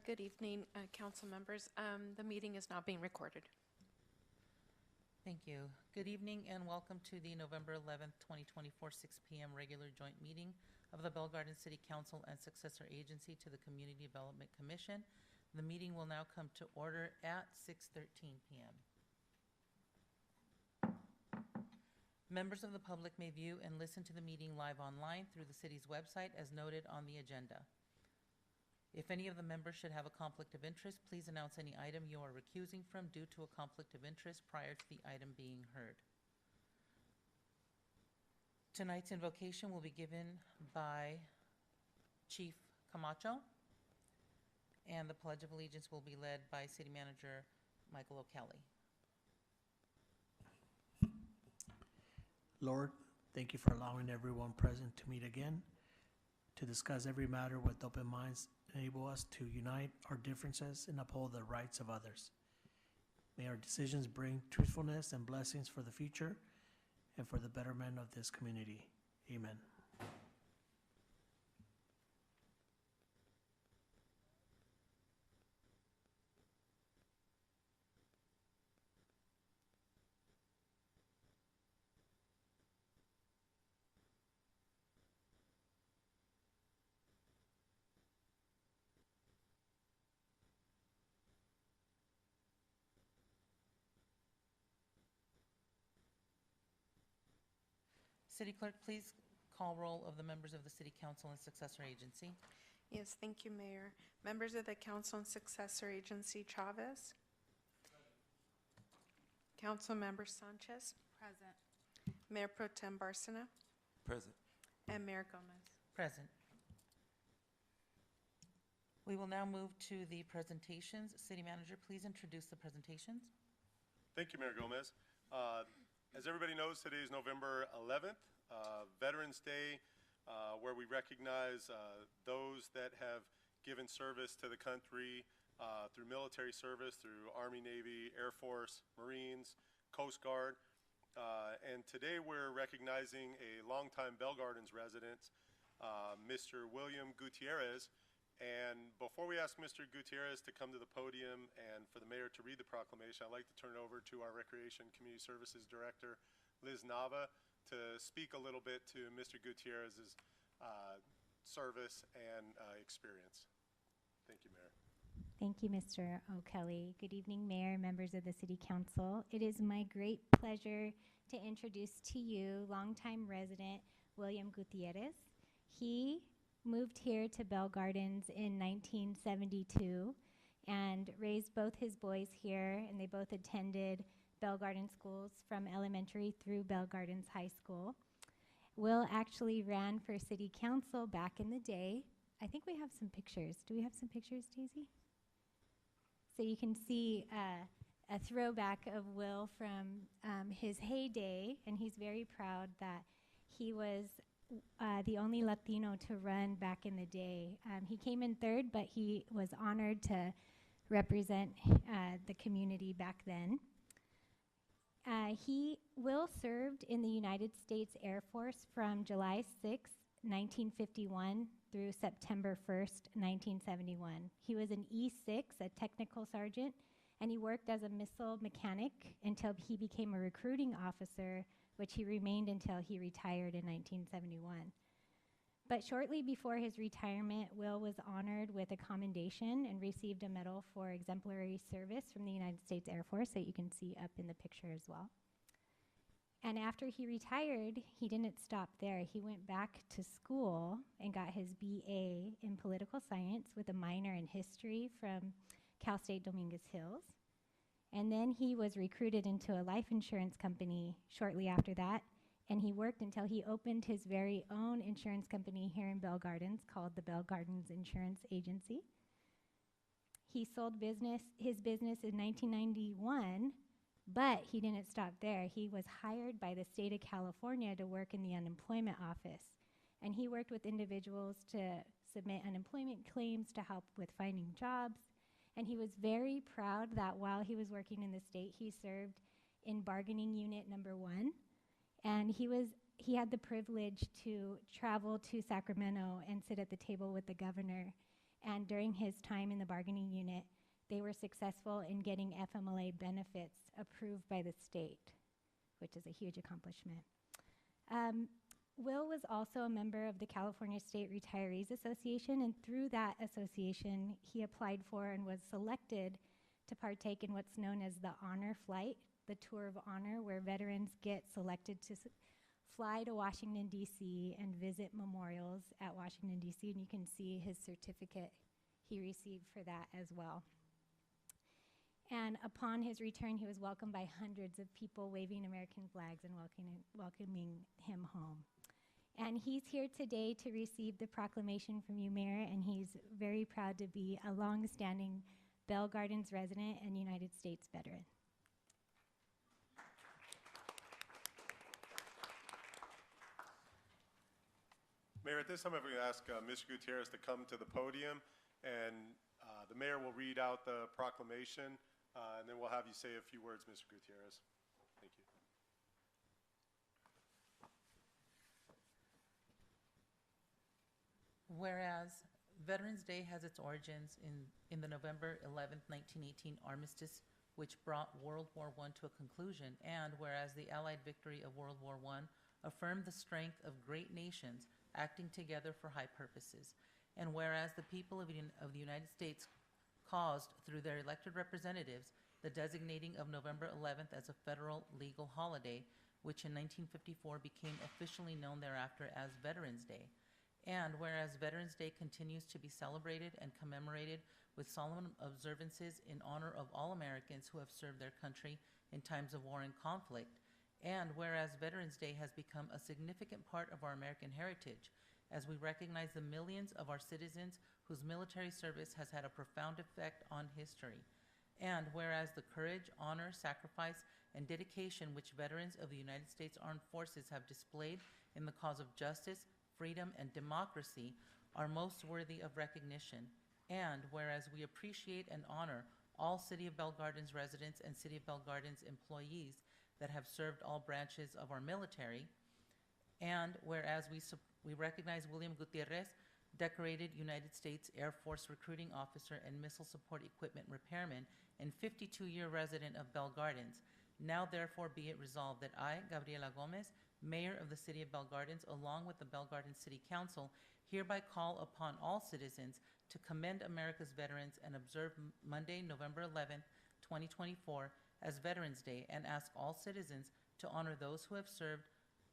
Good evening, council members. The meeting is now being recorded. Thank you. Good evening and welcome to the November 11th, 2024, 6 p.m. regular joint meeting of the Bell Garden City Council and Successor Agency to the Community Development Commission. The meeting will now come to order at 6:13 p.m. Members of the public may view and listen to the meeting live online through the city's website as noted on the agenda. If any of the members should have a conflict of interest, please announce any item you are recusing from due to a conflict of interest prior to the item being heard. Tonight's invocation will be given by Chief Camacho, and the Pledge of Allegiance will be led by City Manager Michael O'Kelly. Lord, thank you for allowing everyone present to meet again, to discuss every matter with open minds, enable us to unite our differences and uphold the rights of others. May our decisions bring truthfulness and blessings for the future and for the betterment of this community. Amen. City Clerk, please call roll of the members of the City Council and Successor Agency. Yes, thank you, Mayor. Members of the council and successor agency, Chavez. Council Member Sanchez. Present. Mayor Pro Tem Barcena. Present. And Mayor Gomez. Present. We will now move to the presentations. City Manager, please introduce the presentations. Thank you, Mayor Gomez. As everybody knows, today is November 11th, Veterans Day, where we recognize those that have given service to the country through military service, through Army, Navy, Air Force, Marines, Coast Guard. And today we're recognizing a longtime Bell Gardens resident, Mr. William Gutierrez. And before we ask Mr. Gutierrez to come to the podium and for the mayor to read the proclamation, I'd like to turn it over to our Recreation Community Services Director, Liz Nava, to speak a little bit to Mr. Gutierrez's service and experience. Thank you, Mayor. Thank you, Mr. O'Kelly. Good evening, Mayor, members of the City Council. It is my great pleasure to introduce to you longtime resident William Gutierrez. He moved here to Bell Gardens in 1972 and raised both his boys here, and they both attended Bell Gardens schools from elementary through Bell Gardens High School. Will actually ran for City Council back in the day. I think we have some pictures. Do we have some pictures, Daisy? So you can see a throwback of Will from his heyday, and he's very proud that he was the only Latino to run back in the day. He came in third, but he was honored to represent the community back then. Will served in the United States Air Force from July 6, 1951 through September 1st, 1971. He was an E6, a technical sergeant, and he worked as a missile mechanic until he became a recruiting officer, which he remained until he retired in 1971. But shortly before his retirement, Will was honored with a commendation and received a medal for exemplary service from the United States Air Force that you can see up in the picture as well. And after he retired, he didn't stop there. He went back to school and got his BA in political science with a minor in history from Cal State Dominguez Hills. And then he was recruited into a life insurance company shortly after that, and he worked until he opened his very own insurance company here in Bell Gardens called the Bell Gardens Insurance Agency. He sold his business in 1991, but he didn't stop there. He was hired by the state of California to work in the unemployment office, and he worked with individuals to submit unemployment claims to help with finding jobs. And he was very proud that while he was working in the state, he served in bargaining unit number 1. And he had the privilege to travel to Sacramento and sit at the table with the governor And during his time in the bargaining unit, they were successful in getting FMLA benefits approved by the state, which is a huge accomplishment. Will was also a member of the California State Retirees Association, and through that association, he applied for and was selected to partake in what's known as the Honor Flight, the Tour of Honor, where veterans get selected to fly to Washington, D.C. and visit memorials at Washington, D.C., and you can see his certificate he received for that as well. And upon his return, he was welcomed by hundreds of people waving American flags and welcoming him home. And he's here today to receive the proclamation from you, Mayor, and he's very proud to be a long-standing Bell Gardens resident and United States veteran. Mayor, at this time, I'm going to ask Mr. Gutierrez to come to the podium, and the mayor will read out the proclamation, and then we'll have you say a few words, Mr. Gutierrez. Thank you. Whereas Veterans Day has its origins in the November 11th, 1918 armistice, which brought World War I to a conclusion, and whereas the Allied victory of World War I affirmed the strength of great nations acting together for high purposes, and whereas the people of the United States caused, through their elected representatives, the designating of November 11th as a federal legal holiday, which in 1954 became officially known thereafter as Veterans Day. And whereas Veterans Day continues to be celebrated and commemorated with solemn observances in honor of all Americans who have served their country in times of war and conflict, and whereas Veterans Day has become a significant part of our American heritage, as we recognize the millions of our citizens whose military service has had a profound effect on history, and whereas the courage, honor, sacrifice, and dedication which veterans of the United States Armed Forces have displayed in the cause of justice, freedom, and democracy are most worthy of recognition, and whereas we appreciate and honor all City of Bell Gardens residents and City of Bell Gardens employees that have served all branches of our military, and whereas we recognize William Gutierrez, decorated United States Air Force recruiting officer and missile support equipment repairman and 52-year resident of Bell Gardens, now therefore be it resolved that I, Gabriela Gomez, Mayor of the City of Bell Gardens, along with the Bell Gardens City Council, hereby call upon all citizens to commend America's veterans and observe Monday, November 11th, 2024, as Veterans Day, and ask all citizens to honor those who have served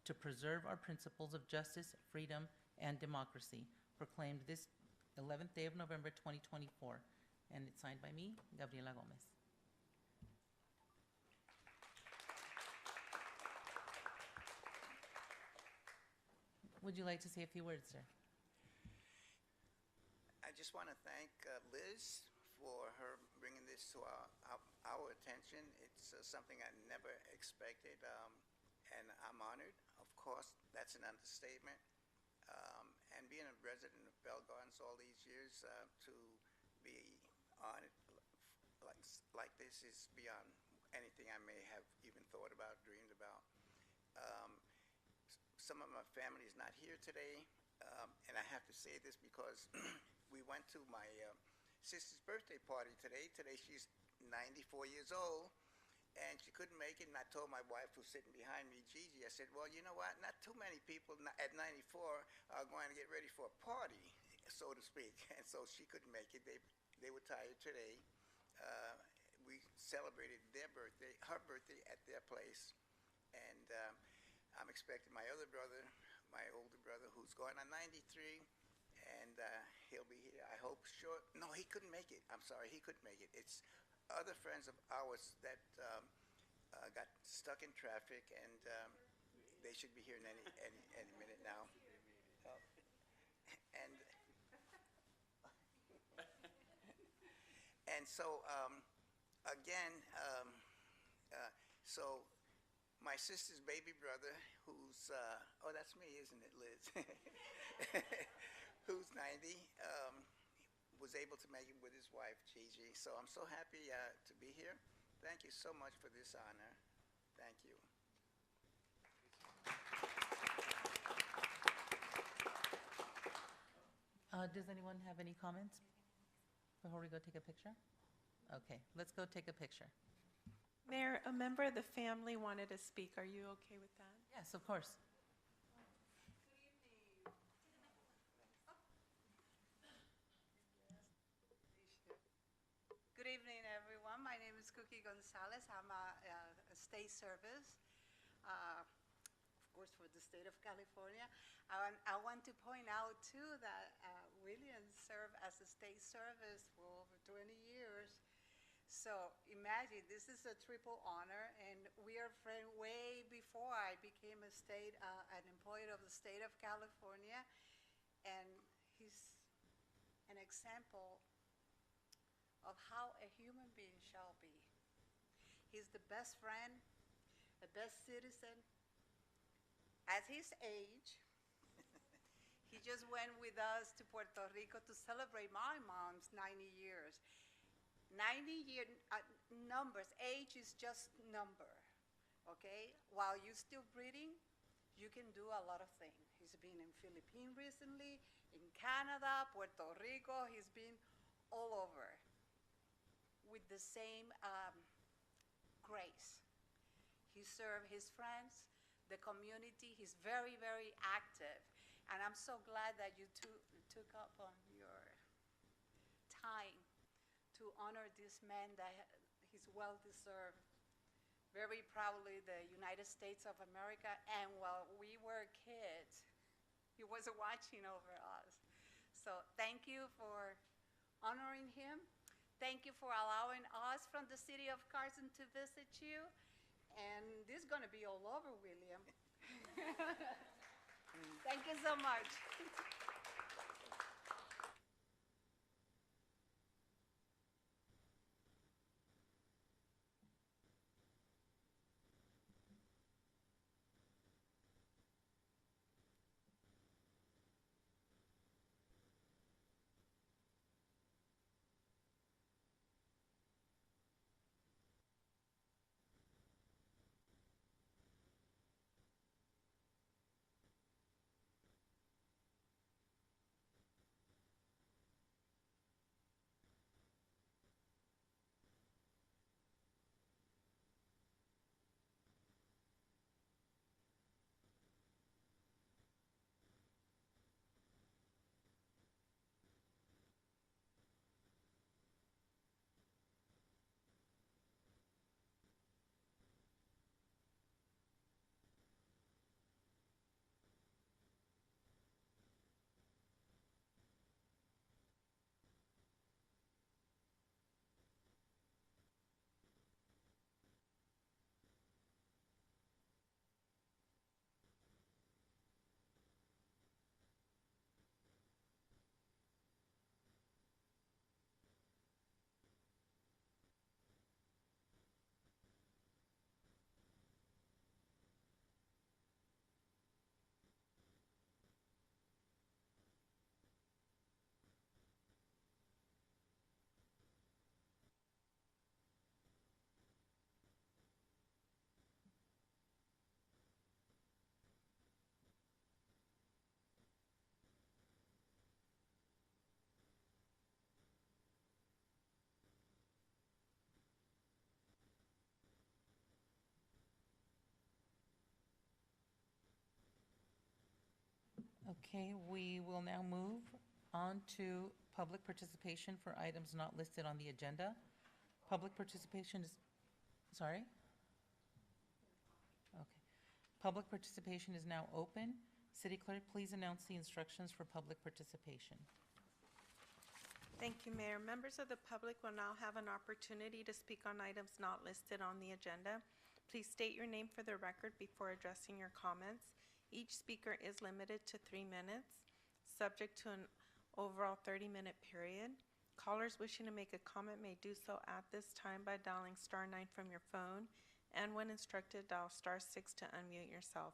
to preserve our principles of justice, freedom, and democracy, proclaimed this 11th day of November 2024. And it's signed by me, Gabriela Gomez. Would you like to say a few words, sir? I just want to thank Liz for her bringing this to our attention. It's something I never expected, and I'm honored. Of course, that's an understatement. And being a resident of Bell Gardens all these years, to be honored like this is beyond anything I may have even thought about, dreamed about. Some of my family is not here today, and I have to say this because we went to my sister's birthday party today. Today she's 94 years old, and she couldn't make it, and I told my wife, who's sitting behind me, Gigi, I said, well, you know what, not too many people at 94 are going to get ready for a party, so to speak, and so she couldn't make it. They were tired today. We celebrated her birthday at their place, and I'm expecting my other brother, my older brother, who's going on 93, and he'll be here, I hope, short. No, he couldn't make it. I'm sorry, he couldn't make it. It's other friends of ours that got stuck in traffic, and they should be here in any minute now. And so, again, so my sister's baby brother, who's, oh, that's me, isn't it, Liz? Who's 90, was able to make it with his wife, Gigi. So I'm so happy to be here. Thank you so much for this honor. Thank you. Does anyone have any comments? before we go take a picture? Okay, let's go take a picture. Mayor, a member of the family wanted to speak. Are you okay with that? Yes, of course. Good evening, everyone. My name is Cookie Gonzalez. I'm a state service, of course, for the state of California. I want to point out, too, that William served as a state service for over 20 years. So imagine, this is a triple honor, and we are friends way before I became an employee of the state of California. And he's an example of how a human being shall be. He's the best friend, the best citizen. At his age, he just went with us to Puerto Rico to celebrate my mom's 90 years. 90-year numbers, age is just number, okay? While you're still breathing, you can do a lot of things. He's been in Philippines recently, in Canada, Puerto Rico, he's been all over with the same grace. He served his friends, the community. He's very, very active. And I'm so glad that you took up on your time to honor this man that he's well deserved. Very proudly, the United States of America. And while we were kids, he was watching over us. So thank you for honoring him. Thank you for allowing us from the city of Carson to visit you. And this is going to be all over, William. Thank you so much. Okay, we will now move on to public participation for items not listed on the agenda. Public participation is, sorry? Okay. Public participation is now open. City Clerk, please announce the instructions for public participation. Thank you, Mayor. Members of the public will now have an opportunity to speak on items not listed on the agenda. Please state your name for the record before addressing your comments. Each speaker is limited to 3 minutes, subject to an overall 30-minute period. Callers wishing to make a comment may do so at this time by dialing *9 from your phone, and when instructed, dial *6 to unmute yourself.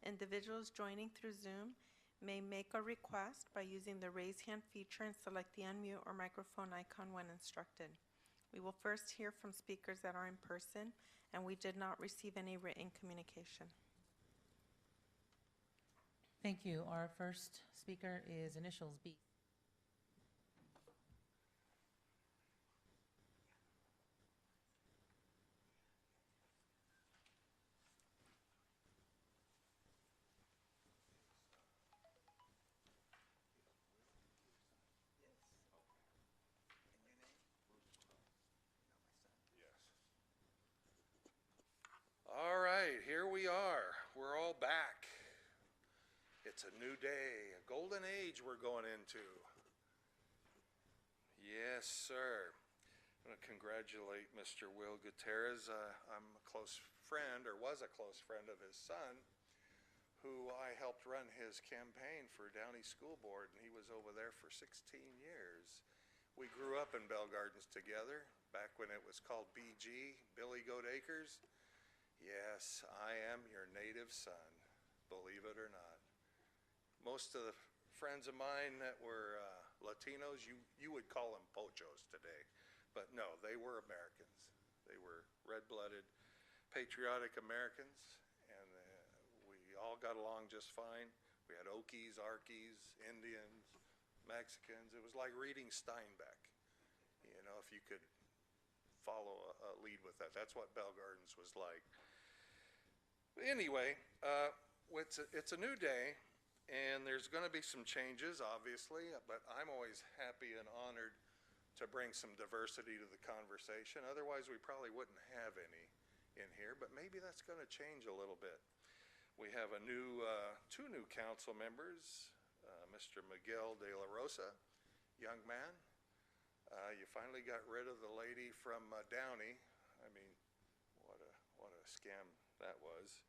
Individuals joining through Zoom may make a request by using the raise hand feature and select the unmute or microphone icon when instructed. We will first hear from speakers that are in person, and we did not receive any written communication. Thank you. Our first speaker is initials B. It's a new day, a golden age we're going into. Yes, sir. I'm going to congratulate Mr. Will Gutierrez. I'm a close friend, or was a close friend of his son, who I helped run his campaign for Downey School Board, and he was over there for 16 years. We grew up in Bell Gardens together, back when it was called BG, Billy Goat Acres. Yes, I am your native son, believe it or not. Most of the friends of mine that were Latinos, you would call them pochos today. But no, they were Americans. They were red-blooded, patriotic Americans, and we all got along just fine. We had Okies, Arkies, Indians, Mexicans. It was like reading Steinbeck, you know, if you could follow a lead with that. That's what Bell Gardens was like. Anyway, it's a new day, and there's going to be some changes, obviously, but I'm always happy and honored to bring some diversity to the conversation. Otherwise, we probably wouldn't have any in here, but maybe that's going to change a little bit. We have two new council members, Mr. Miguel de la Rosa, young man. You finally got rid of the lady from Downey. I mean, what a scam that was.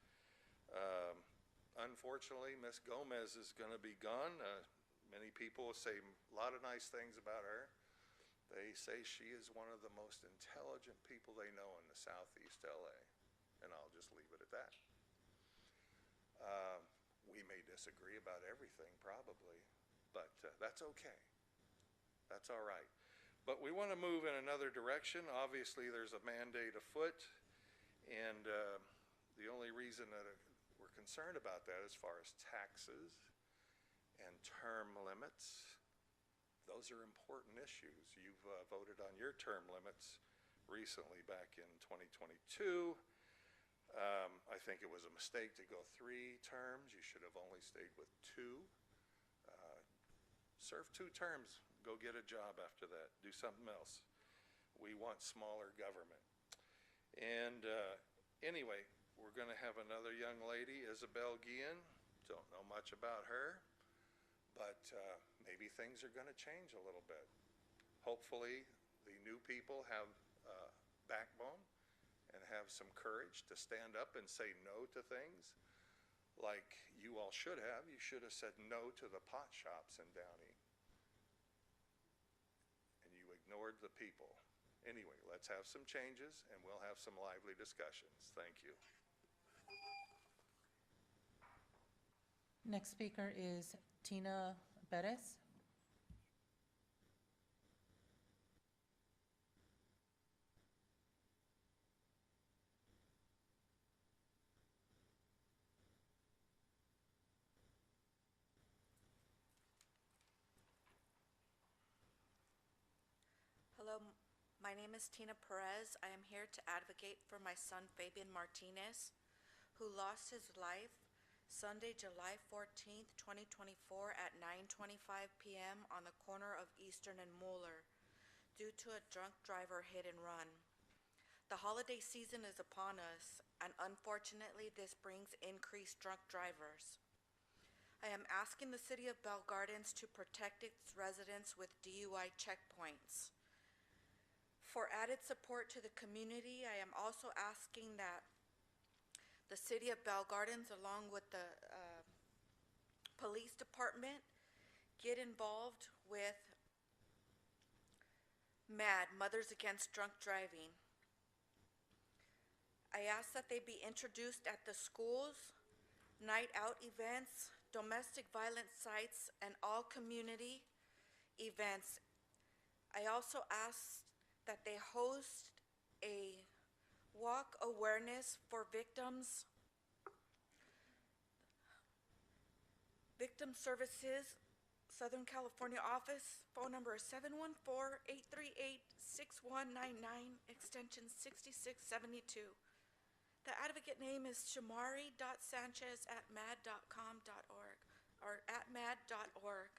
Unfortunately, Miss Gomez is going to be gone. Many people say a lot of nice things about her. They say she is one of the most intelligent people they know in the Southeast LA, and I'll just leave it at that. We may disagree about everything, probably, but that's okay. That's all right. But we want to move in another direction. Obviously, there's a mandate afoot, and the only reason that we're concerned about that as far as taxes and term limits, those are important issues. You've voted on your term limits recently back in 2022. I think it was a mistake to go 3 terms. You should have only stayed with 2. Serve 2 terms. Go get a job after that. Do something else. We want smaller government. And anyway, we're going to have another young lady, Isabel Guillen. Don't know much about her, but maybe things are going to change a little bit. Hopefully, the new people have backbone and have some courage to stand up and say no to things like you all should have. You should have said no to the pot shops in Downey, and you ignored the people. Anyway, let's have some changes, and we'll have some lively discussions. Thank you. Next speaker is Tina Perez. Hello, my name is Tina Perez. I am here to advocate for my son Fabian Martinez, who lost his life Sunday, July 14th, 2024 at 9:25 p.m. on the corner of Eastern and Mueller due to a drunk driver hit and run. The holiday season is upon us, and unfortunately this brings increased drunk drivers. I am asking the City of Bell Gardens to protect its residents with DUI checkpoints. For added support to the community, I am also asking that the City of Bell Gardens, along with the police department, get involved with MAD, Mothers Against Drunk Driving. I ask that they be introduced at the schools, night out events, domestic violence sites, and all community events. I also ask that they host a walk awareness for victims. Victim Services, Southern California office, phone number is 714-838-6199, extension 6672. The advocate name is shamari.sanchez@mad.com.org or @mad.org.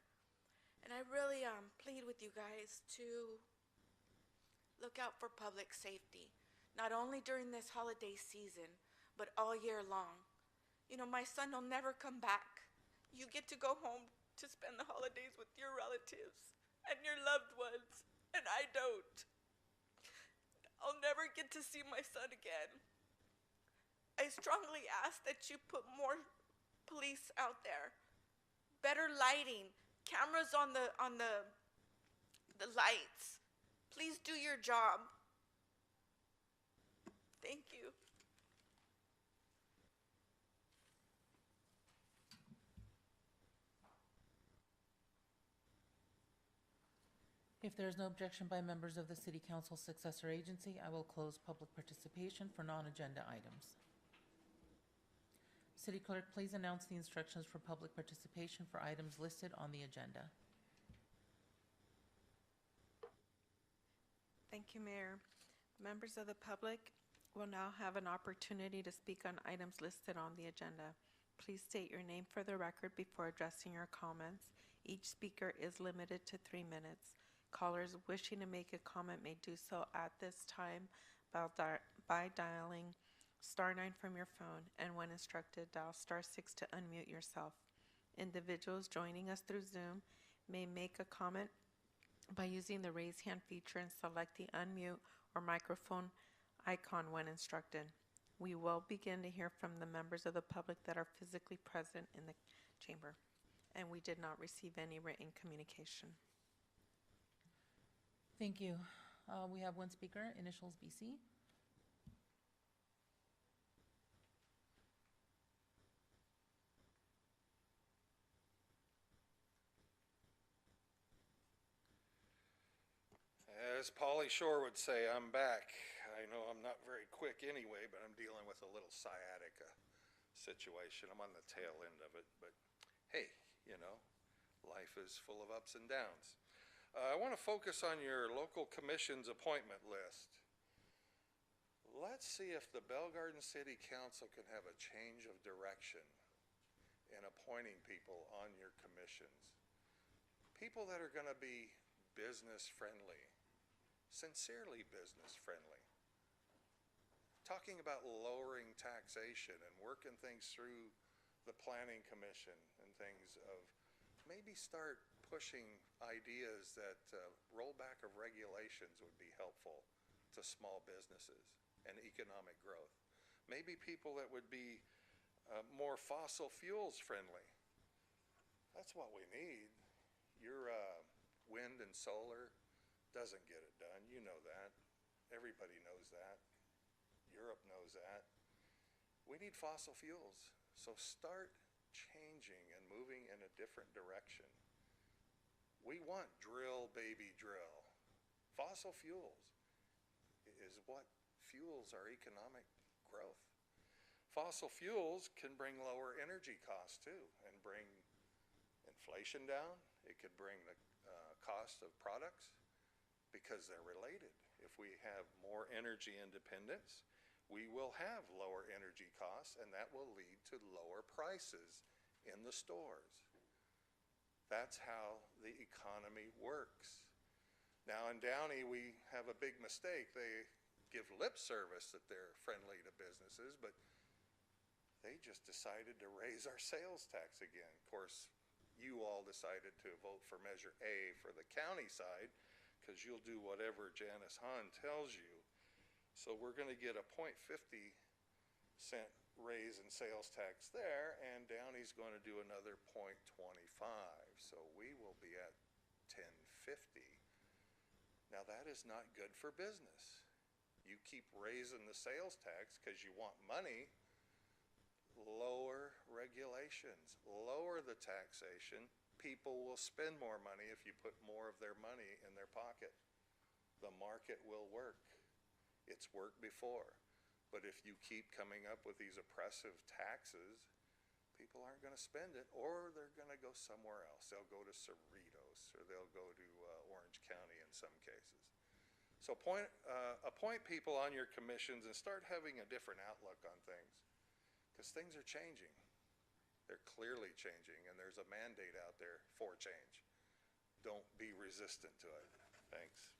And I really plead with you guys to look out for public safety, not only during this holiday season, but all year long. You know, my son will never come back. You get to go home to spend the holidays with your relatives and your loved ones, and I don't. I'll never get to see my son again. I strongly ask that you put more police out there, better lighting, cameras on the lights. Please do your job. Thank you. If there is no objection by members of the City Council Successor Agency, I will close public participation for non-agenda items. City Clerk, please announce the instructions for public participation for items listed on the agenda. Thank you, Mayor. Members of the public will now have an opportunity to speak on items listed on the agenda. Please state your name for the record before addressing your comments. Each speaker is limited to 3 minutes. Callers wishing to make a comment may do so at this time by dialing *9 from your phone, and when instructed, dial *6 to unmute yourself. Individuals joining us through Zoom may make a comment by using the raise hand feature and select the unmute or microphone icon when instructed. We will begin to hear from the members of the public that are physically present in the chamber, and we did not receive any written communication. Thank you. We have one speaker, initials BC. As Pauly Shore would say, I'm back. I know I'm not very quick anyway, but I'm dealing with a little sciatica situation. I'm on the tail end of it, but hey, you know, life is full of ups and downs. I want to focus on your local commission's appointment list. Let's see if the Bell Garden City Council can have a change of direction in appointing people on your commissions. People that are going to be business friendly, sincerely business friendly. Talking about lowering taxation and working things through the planning commission and things of maybe start pushing ideas that rollback of regulations would be helpful to small businesses and economic growth. Maybe people that would be more fossil fuels friendly. That's what we need. Your wind and solar doesn't get it done. You know that. Everybody knows that. Europe knows that. We need fossil fuels. So start changing and moving in a different direction. We want drill, baby, drill. Fossil fuels is what fuels our economic growth. Fossil fuels can bring lower energy costs too and bring inflation down. It could bring the cost of products because they're related. If we have more energy independence, we will have lower energy costs, and that will lead to lower prices in the stores. That's how the economy works. Now in Downey, we have a big mistake. They give lip service that they're friendly to businesses, but they just decided to raise our sales tax again. Of course, you all decided to vote for Measure A for the county side because you'll do whatever Janice Hahn tells you. So we're going to get a 0.50 cent raise in sales tax there, and Downey's going to do another 0.25. So we will be at 10.50. Now that is not good for business. You keep raising the sales tax because you want money. Lower regulations, lower the taxation. People will spend more money if you put more of their money in their pocket. The market will work. It's worked before. But if you keep coming up with these oppressive taxes, people aren't going to spend it, or they're going to go somewhere else. They'll go to Cerritos, or they'll go to Orange County in some cases. So appoint people on your commissions and start having a different outlook on things, because things are changing. They're clearly changing, and there's a mandate out there for change. Don't be resistant to it. Thanks.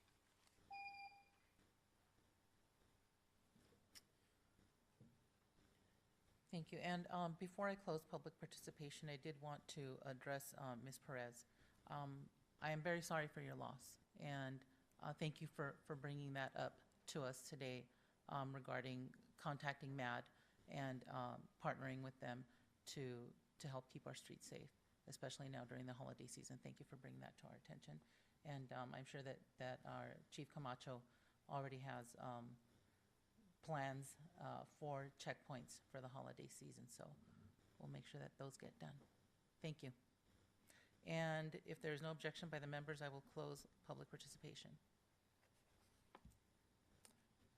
Thank you. And before I close public participation, I did want to address Ms. Perez. I am very sorry for your loss, and thank you for bringing that up to us today regarding contacting MAD and partnering with them to help keep our streets safe, especially now during the holiday season. Thank you for bringing that to our attention. And I'm sure that our Chief Camacho already has plans for checkpoints for the holiday season, so we'll make sure that those get done. Thank you. And if there's no objection by the members, I will close public participation.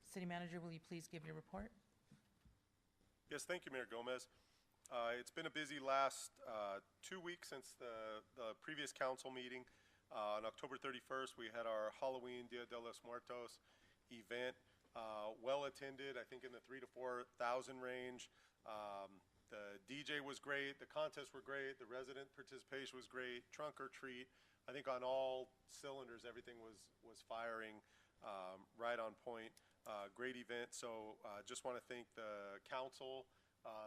City Manager, will you please give your report? Yes, thank you, Mayor Gomez. It's been a busy last 2 weeks since the previous council meeting. On October 31st, we had our Halloween Dia de los Muertos event. Well attended, I think in the 3,000 to 4,000 range. The DJ was great, the contests were great, the resident participation was great, trunk or treat. I think on all cylinders, everything was firing right on point. Great event. So just want to thank the council,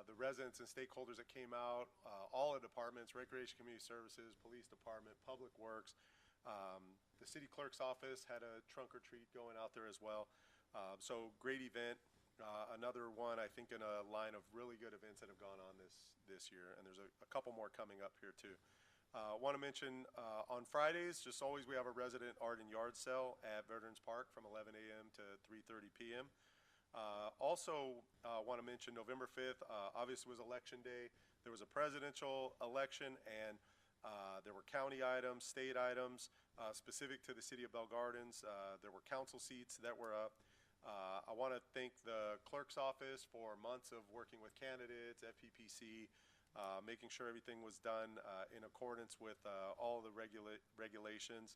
the residents and stakeholders that came out, all the departments, Recreation Community Services, Police Department, Public Works. The city clerk's office had a trunk or treat going out there as well. So great event. Another one, I think, in a line of really good events that have gone on this year, and there's a couple more coming up here too. Want to mention on Fridays, just always we have a resident art and yard sale at Veterans Park from 11 a.m. to 3:30 p.m. Also want to mention November 5th, obviously was election day. There was a presidential election, and there were county items, state items, specific to the city of Bell Gardens. There were council seats that were up. I want to thank the clerk's office for months of working with candidates, FPPC, making sure everything was done in accordance with all the regulations.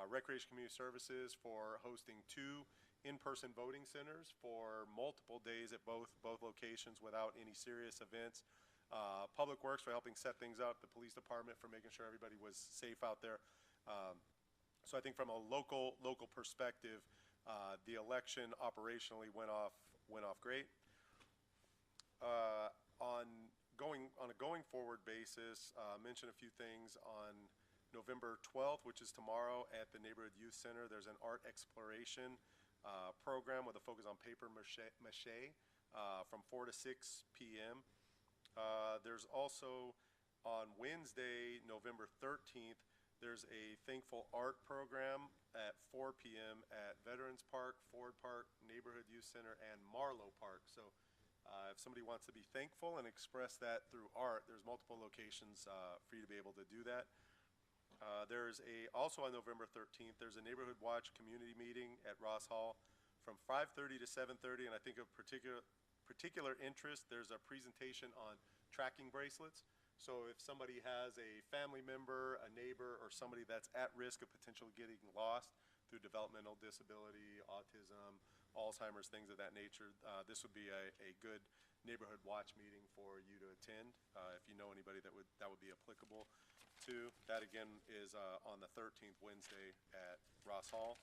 Recreation Community Services for hosting 2 in-person voting centers for multiple days at both locations without any serious events. Public Works for helping set things up. The Police Department for making sure everybody was safe out there. So I think from a local perspective, the election operationally went off great. On a going forward basis, mention a few things. On November 12th, which is tomorrow, at the Neighborhood Youth Center, there's an art exploration program with a focus on paper mache from 4 to 6 p.m. There's also on Wednesday, November 13th, there's a Thankful Art program at 4 p.m. at Veterans Park, Ford Park, Neighborhood Youth Center, and Marlowe Park. So if somebody wants to be thankful and express that through art, there's multiple locations for you to be able to do that. Also on November 13th, there's a Neighborhood Watch community meeting at Ross Hall from 5:30 to 7:30, and I think of particular interest, there's a presentation on tracking bracelets. So if somebody has a family member, a neighbor, or somebody that's at risk of potentially getting lost through developmental disability, autism, Alzheimer's, things of that nature, this would be a good neighborhood watch meeting for you to attend. If you know anybody that would be applicable to. That again is on the 13th, Wednesday at Ross Hall.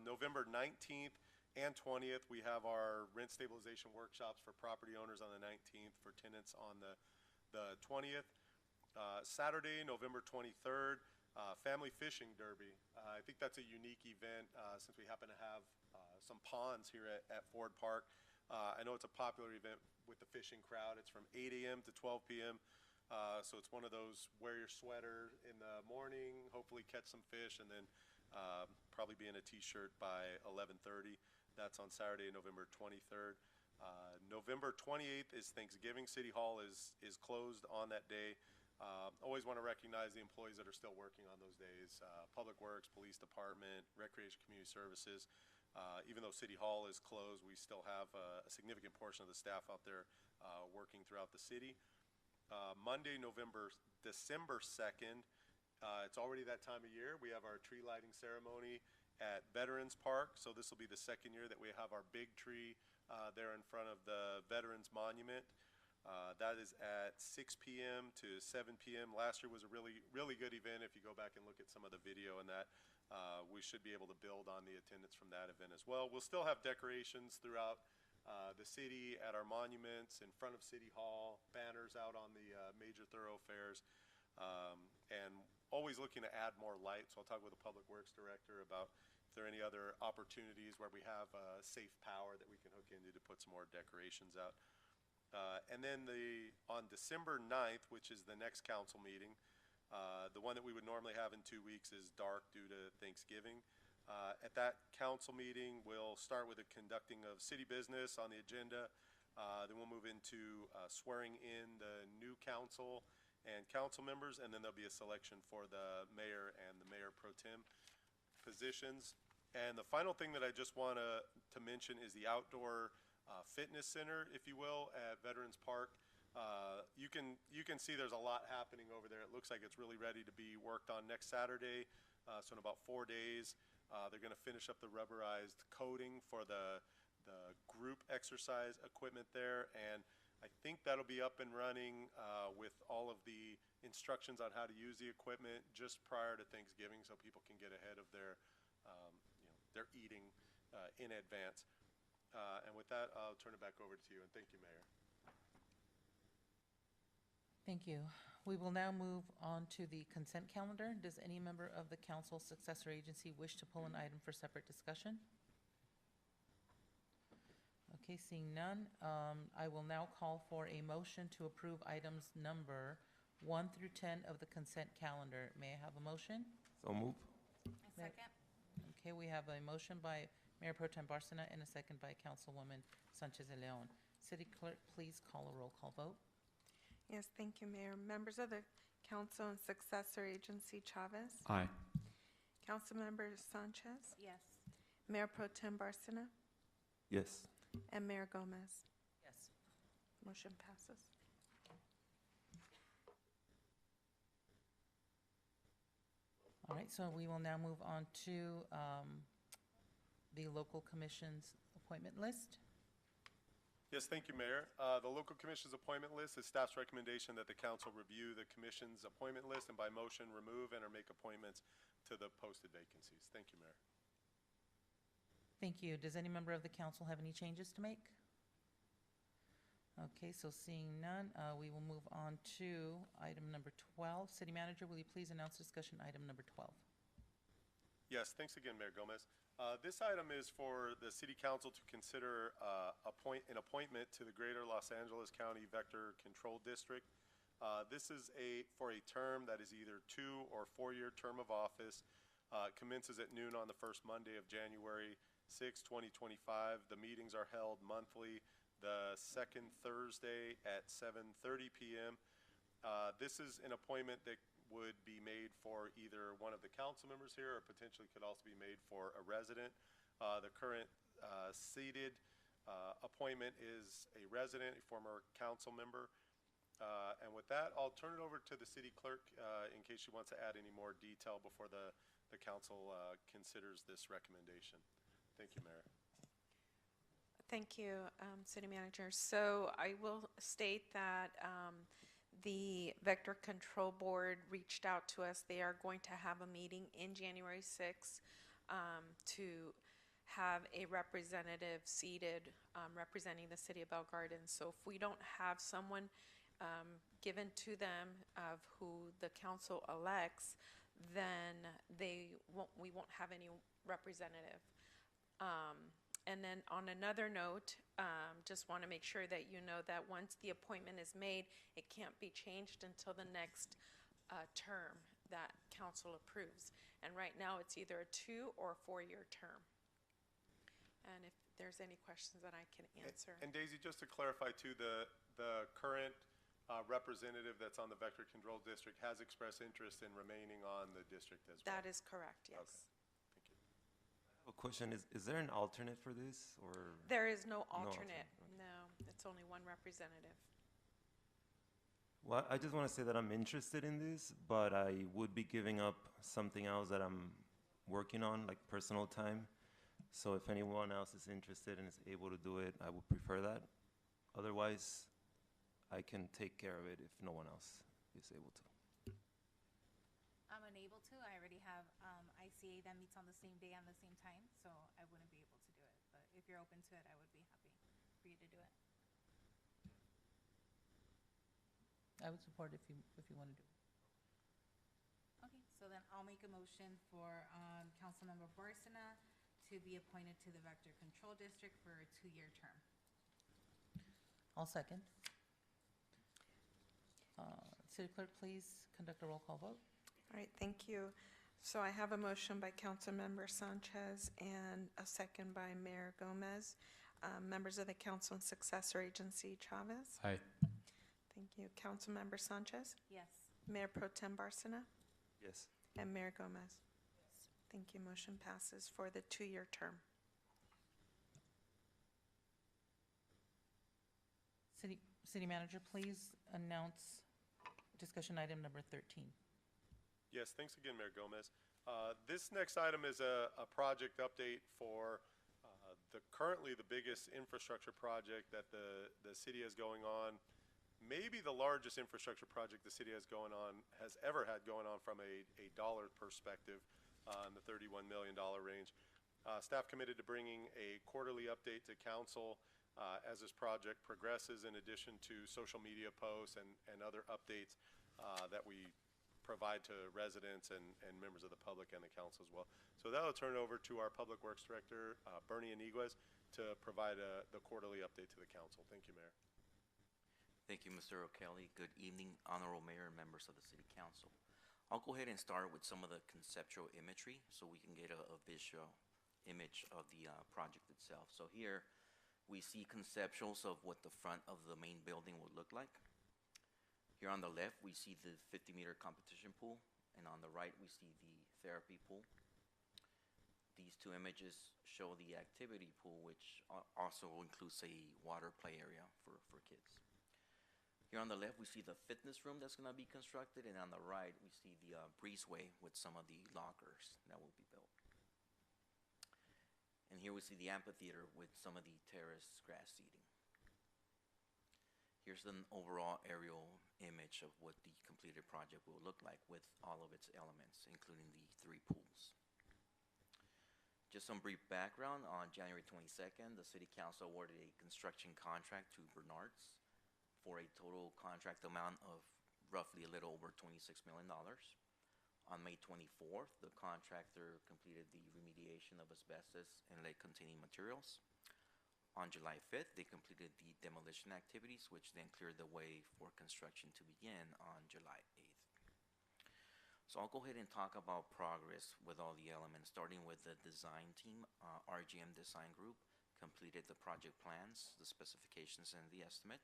November 19th and 20th, we have our rent stabilization workshops for property owners on the 19th, for tenants on the 20th. Saturday, November 23rd, Family Fishing Derby. I think that's a unique event since we happen to have some ponds here at Ford Park. I know it's a popular event with the fishing crowd. It's from 8 a.m. to 12 p.m. So it's one of those wear your sweater in the morning, hopefully catch some fish, and then probably be in a t-shirt by 11:30. That's on Saturday, November 23rd. November 28th is Thanksgiving. City Hall is closed on that day. Always want to recognize the employees that are still working on those days. Public Works, Police Department, Recreation Community Services. Even though City Hall is closed, we still have a significant portion of the staff out there working throughout the city. Monday, December 2nd, it's already that time of year. We have our tree lighting ceremony at Veterans Park. So this will be the second year that we have our big tree there in front of the Veterans Monument. That is at 6 p.m. to 7 p.m. Last year was a really, really good event. If you go back and look at some of the video and that, we should be able to build on the attendance from that event as well. We'll still have decorations throughout the city, at our monuments, in front of City Hall, banners out on the major thoroughfares, and always looking to add more light. So I'll talk with the Public Works Director about if there are any other opportunities where we have safe power that we can hook into to put some more decorations out. And then on December 9th, which is the next council meeting, the one that we would normally have in 2 weeks is dark due to Thanksgiving. At that council meeting, we'll start with the conducting of city business on the agenda. Then we'll move into swearing in the new council and council members, and then there'll be a selection for the mayor and the mayor pro tem positions. And the final thing that I just want to mention is the outdoor fitness center, if you will, at Veterans Park. You can see there's a lot happening over there. It looks like it's really ready to be worked on next Saturday. So in about 4 days, they're going to finish up the rubberized coating for the group exercise equipment there, and I think that'll be up and running with all of the instructions on how to use the equipment just prior to Thanksgiving, so people can get ahead of their eating in advance. And with that, I'll turn it back over to you, and thank you, Mayor. Thank you. We will now move on to the consent calendar. Does any member of the council successor agency wish to pull an item for separate discussion? Okay, seeing none, I will now call for a motion to approve items number 1 through 10 of the consent calendar. May I have a motion? So move. May- Okay, we have a motion by Mayor Pro Tem Barcena and a second by Councilwoman Sanchez de Leon. City Clerk, please call a roll call vote. Yes, thank you, Mayor. Members of the council and successor agency, Chavez. Aye. Councilmember Sanchez. Yes. Mayor Pro Tem Barcena. Yes. And Mayor Gomez. Yes. Motion passes. All right, so we will now move on to the local commission's appointment list. Yes, thank you, Mayor. The local commission's appointment list is staff's recommendation that the council review the commission's appointment list and by motion remove and or make appointments to the posted vacancies. Thank you, Mayor. Thank you. Does any member of the council have any changes to make? Okay, so seeing none, we will move on to item number 12. City Manager, will you please announce discussion item number 12? Yes, thanks again, Mayor Gomez. This item is for the City Council to consider an appointment to the Greater Los Angeles County Vector Control District. This is for a term that is either 2 or 4-year term of office. Commences at noon on the first Monday of January 6, 2025. The meetings are held monthly, the second Thursday at 7:30 p.m. This is an appointment that would be made for either one of the council members here or potentially could also be made for a resident. The current seated appointment is a resident, a former council member. And with that, I'll turn it over to the city clerk in case she wants to add any more detail before the council considers this recommendation. Thank you, Mayor. Thank you, City Manager. So I will state that the Vector Control Board reached out to us. They are going to have a meeting in January 6th to have a representative seated representing the City of Bell Gardens. So if we don't have someone given to them of who the council elects, then we won't have any representative. And then on another note, just want to make sure that you know that once the appointment is made, it can't be changed until the next term that council approves. And right now, it's either a 2 or 4-year term. And if there's any questions that I can answer. And Daisy, just to clarify too, the current representative that's on the Vector Control District has expressed interest in remaining on the district as well. That is correct, yes. Okay. Thank you. A question is there an alternate for this or? There is no alternate, alternate. No, it's only one representative. Well, I just want to say that I'm interested in this, but I would be giving up something else that I'm working on, like personal time. So if anyone else is interested and is able to do it, I would prefer that. Otherwise, I can take care of it if no one else is able to. I'm unable to. I already have ICA that meets on the same day and the same time, so I wouldn't be able to do it. But if you're open to it, I would be happy for for you to do it. I would support if you want to do it. Okay, so then I'll make a motion for Councilmember Barsina to be appointed to the Vector Control District for a 2-year term. I'll second. City Clerk, please conduct a roll call vote. All right, thank you. So I have a motion by Councilmember Sanchez and a second by Mayor Gomez. Members of the council and successor agency, Chavez. Aye. Thank you. Councilmember Sanchez, Yes. Mayor Pro Tem Barsina, Yes. and Mayor Gomez. Thank you. Motion passes for the 2-year term. City Manager, please announce discussion item number 13. Yes, thanks again, Mayor Gomez. This next item is a project update for currently the biggest infrastructure project that the city has going on, maybe the largest infrastructure project the city has ever had going on from a dollar perspective, in the $31 million range. Staff committed to bringing a quarterly update to council as this project progresses, in addition to social media posts and other updates that we provide to residents and members of the public and the council as well. So that'll turn it over to our Public Works Director, Bernie Iniguez, to provide the quarterly update to the council. Thank you, Mayor. Thank you, Mr. O'Kelly. Good evening, Honorable Mayor and members of the City Council. I'll go ahead and start with some of the conceptual imagery so we can get a visual image of the project itself. So here we see conceptuals of what the front of the main building would look like. Here on the left, we see the 50-meter competition pool, and on the right, we see the therapy pool. These two images show the activity pool, which also includes a water play area for kids. Here on the left, we see the fitness room that's going to be constructed, and on the right, we see the breezeway with some of the lockers that will be built. And here we see the amphitheater with some of the terrace grass seating. Here's an overall aerial image of what the completed project will look like with all of its elements, including the 3 pools. Just some brief background. On January 22nd, the City Council awarded a construction contract to Bernard's for a total contract amount of roughly a little over $26 million. On May 24th, the contractor completed the remediation of asbestos and lead-containing materials. On July 5th, they completed the demolition activities, which then cleared the way for construction to begin on July 8th. So I'll go ahead and talk about progress with all the elements, starting with the design team. RGM Design Group completed the project plans, the specifications, and the estimate.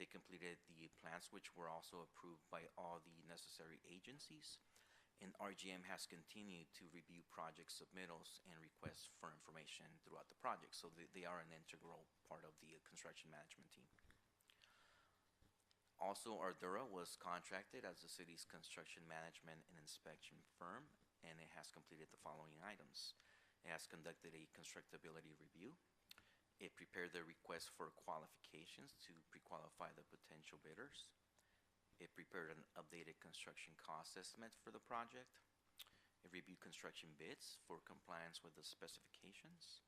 They completed the plans, which were also approved by all the necessary agencies. And RGM has continued to review project submittals and requests for information throughout the project. So they are an integral part of the construction management team. Also, Ardura was contracted as the city's construction management and inspection firm, and it has completed the following items. It has conducted a constructability review. It prepared the request for qualifications to pre-qualify the potential bidders. It prepared an updated construction cost estimate for the project. It reviewed construction bids for compliance with the specifications.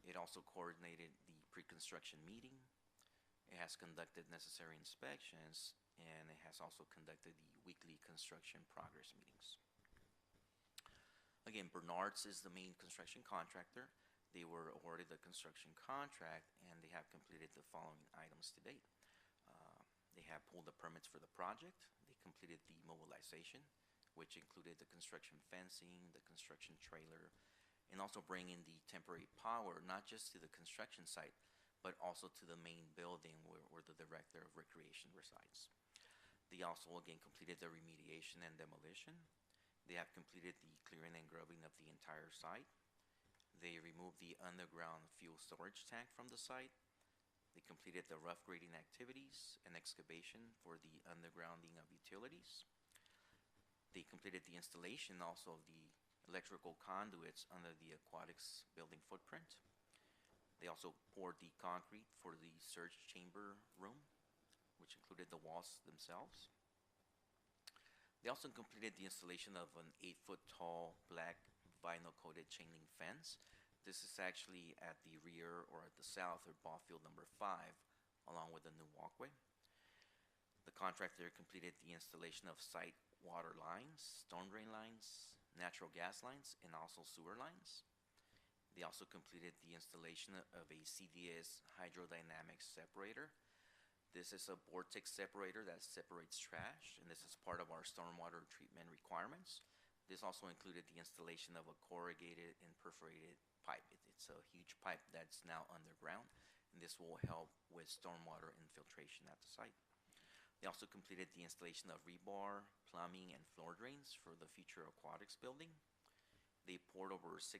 It also coordinated the pre-construction meeting. It has conducted necessary inspections, and it has also conducted the weekly construction progress meetings. Again, Bernard's is the main construction contractor. They were awarded the construction contract, and they have completed the following items to date. They have pulled the permits for the project. They completed the mobilization, which included the construction fencing, the construction trailer, and also bringing the temporary power, not just to the construction site, but also to the main building where the Director of Recreation resides. They also, again, completed the remediation and demolition. They have completed the clearing and grubbing of the entire site. They removed the underground fuel storage tank from the site. They completed the rough grading activities and excavation for the undergrounding of utilities. They completed the installation also of the electrical conduits under the aquatics building footprint. They also poured the concrete for the surge chamber room, which included the walls themselves. They also completed the installation of an 8-foot tall black vinyl coated chain link fence This is actually at the rear or at the south of ball field number 5, along with a new walkway. The contractor completed the installation of site water lines, storm drain lines, natural gas lines, and also sewer lines. They also completed the installation of a CDS hydrodynamic separator. This is a vortex separator that separates trash, and this is part of our stormwater treatment requirements. This also included the installation of a corrugated and perforated pipe. It's a huge pipe that's now underground, and this will help with stormwater infiltration at the site. They also completed the installation of rebar, plumbing, and floor drains for the future aquatics building. They poured over 600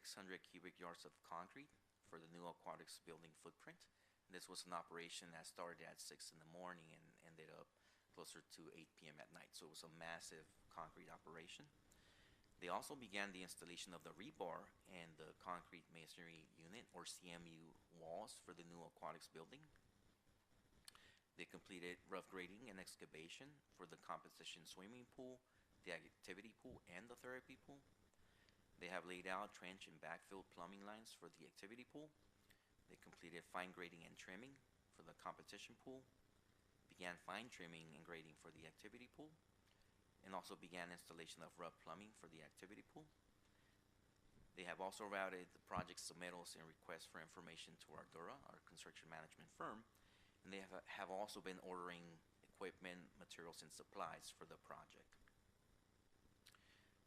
cubic yards of concrete for the new aquatics building footprint. This was an operation that started at 6 in the morning and ended up closer to 8 p.m. at night. So it was a massive concrete operation. They also began the installation of the rebar and the concrete masonry unit, or CMU, walls for the new aquatics building. They completed rough grading and excavation for the competition swimming pool, the activity pool, and the therapy pool. They have laid out trench and backfill plumbing lines for the activity pool. They completed fine grading and trimming for the competition pool, began fine trimming and grading for the activity pool, and also began installation of rough plumbing for the activity pool. They have also routed the project submittals and requests for information to Ardura, our construction management firm, and they have also been ordering equipment, materials, and supplies for the project.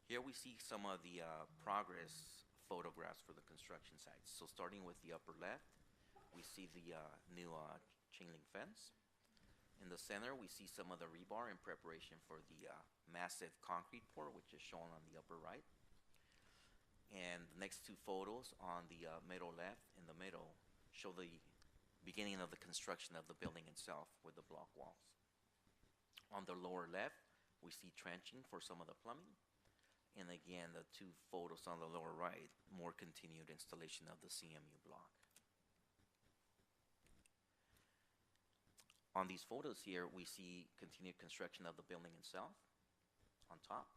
Here we see some of the progress photographs for the construction sites. So starting with the upper left, we see the new chain link fence. In the center, we see some of the rebar in preparation for the massive concrete pour, which is shown on the upper right. And the next two photos on the middle left in the middle show the beginning of the construction of the building itself with the block walls. On the lower left, we see trenching for some of the plumbing. And again, the two photos on the lower right, more continued installation of the CMU block. On these photos here, we see continued construction of the building itself on top.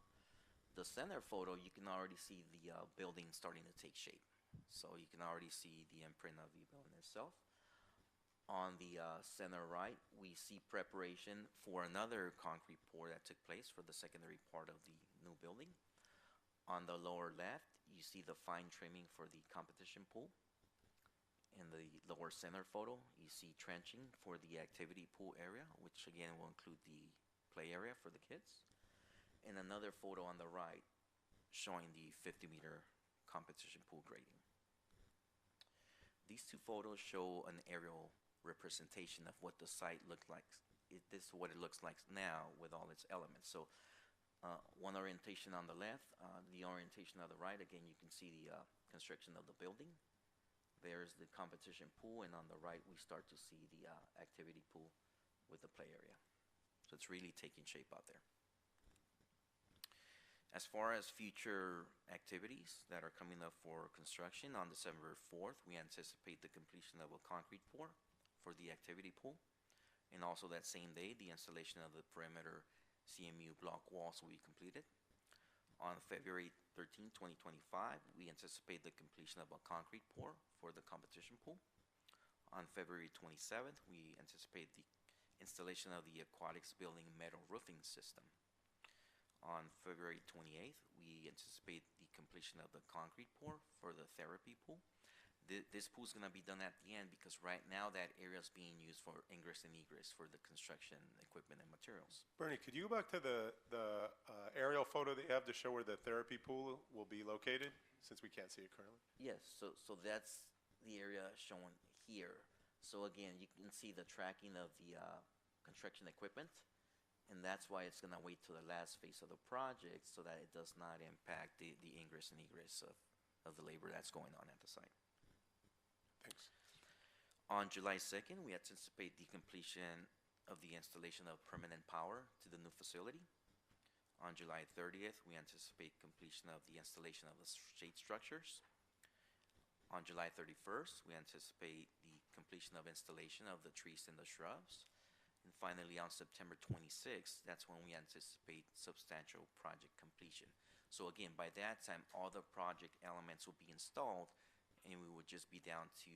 The center photo, you can already see the building starting to take shape. So you can already see the imprint of the building itself. On the center right, we see preparation for another concrete pour that took place for the secondary part of the new building. On the lower left, you see the fine trimming for the competition pool. In the lower center photo, you see trenching for the activity pool area, which again will include the play area for the kids. And another photo on the right showing the 50-meter competition pool grading. These two photos show an aerial representation of what the site looked like. This is what it looks like now with all its elements. So one orientation on the left, the orientation on the right, again you can see the construction of the building. There's the competition pool, and on the right we start to see the activity pool with the play area. So it's really taking shape out there. As far as future activities that are coming up for construction, on December 4th, we anticipate the completion of a concrete pour for the activity pool. And also that same day, the installation of the perimeter CMU block walls will be completed. On February 13, 2025, we anticipate the completion of a concrete pour for the competition pool. On February 27th, we anticipate the installation of the aquatics building metal roofing system. On February 28th, we anticipate the completion of the concrete pour for the therapy pool. This pool is going to be done at the end because right now that area is being used for ingress and egress for the construction equipment and materials. Bernie, could you go back to the aerial photo that you have to show where the therapy pool will be located, since we can't see it currently? Yes, so that's the area shown here. So again, you can see the tracking of the construction equipment, and that's why it's going to wait till the last phase of the project so that it does not impact the ingress and egress of the labor that's going on at the site. Thanks. On July 2nd, we anticipate the completion of the installation of permanent power to the new facility. On July 30th, we anticipate completion of the installation of the shade structures. On July 31st, we anticipate the completion of installation of the trees and the shrubs. And finally, on September 26th, that's when we anticipate substantial project completion. So again, by that time, all the project elements will be installed, and we would just be down to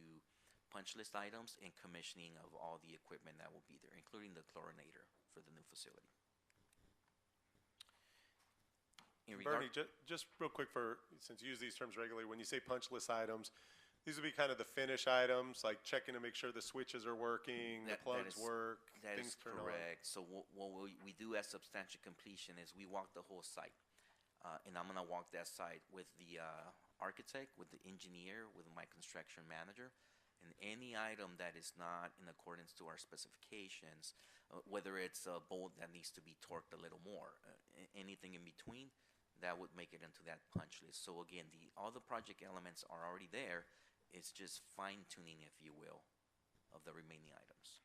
punch list items and commissioning of all the equipment that will be there, including the chlorinator for the new facility. In regard, Bernie, just real quick since you use these terms regularly, when you say punch list items, these would be kind of the finish items, like checking to make sure the switches are working, the plugs work, that things is turn on. correct. So what we do at substantial completion is we walk the whole site. And I'm gonna walk that site with the architect, with the engineer, with my construction manager. And any item that is not in accordance to our specifications, whether it's a bolt that needs to be torqued a little more, anything in between, that would make it into that punch list. So again, all the project elements are already there. It's just fine tuning, if you will, of the remaining items.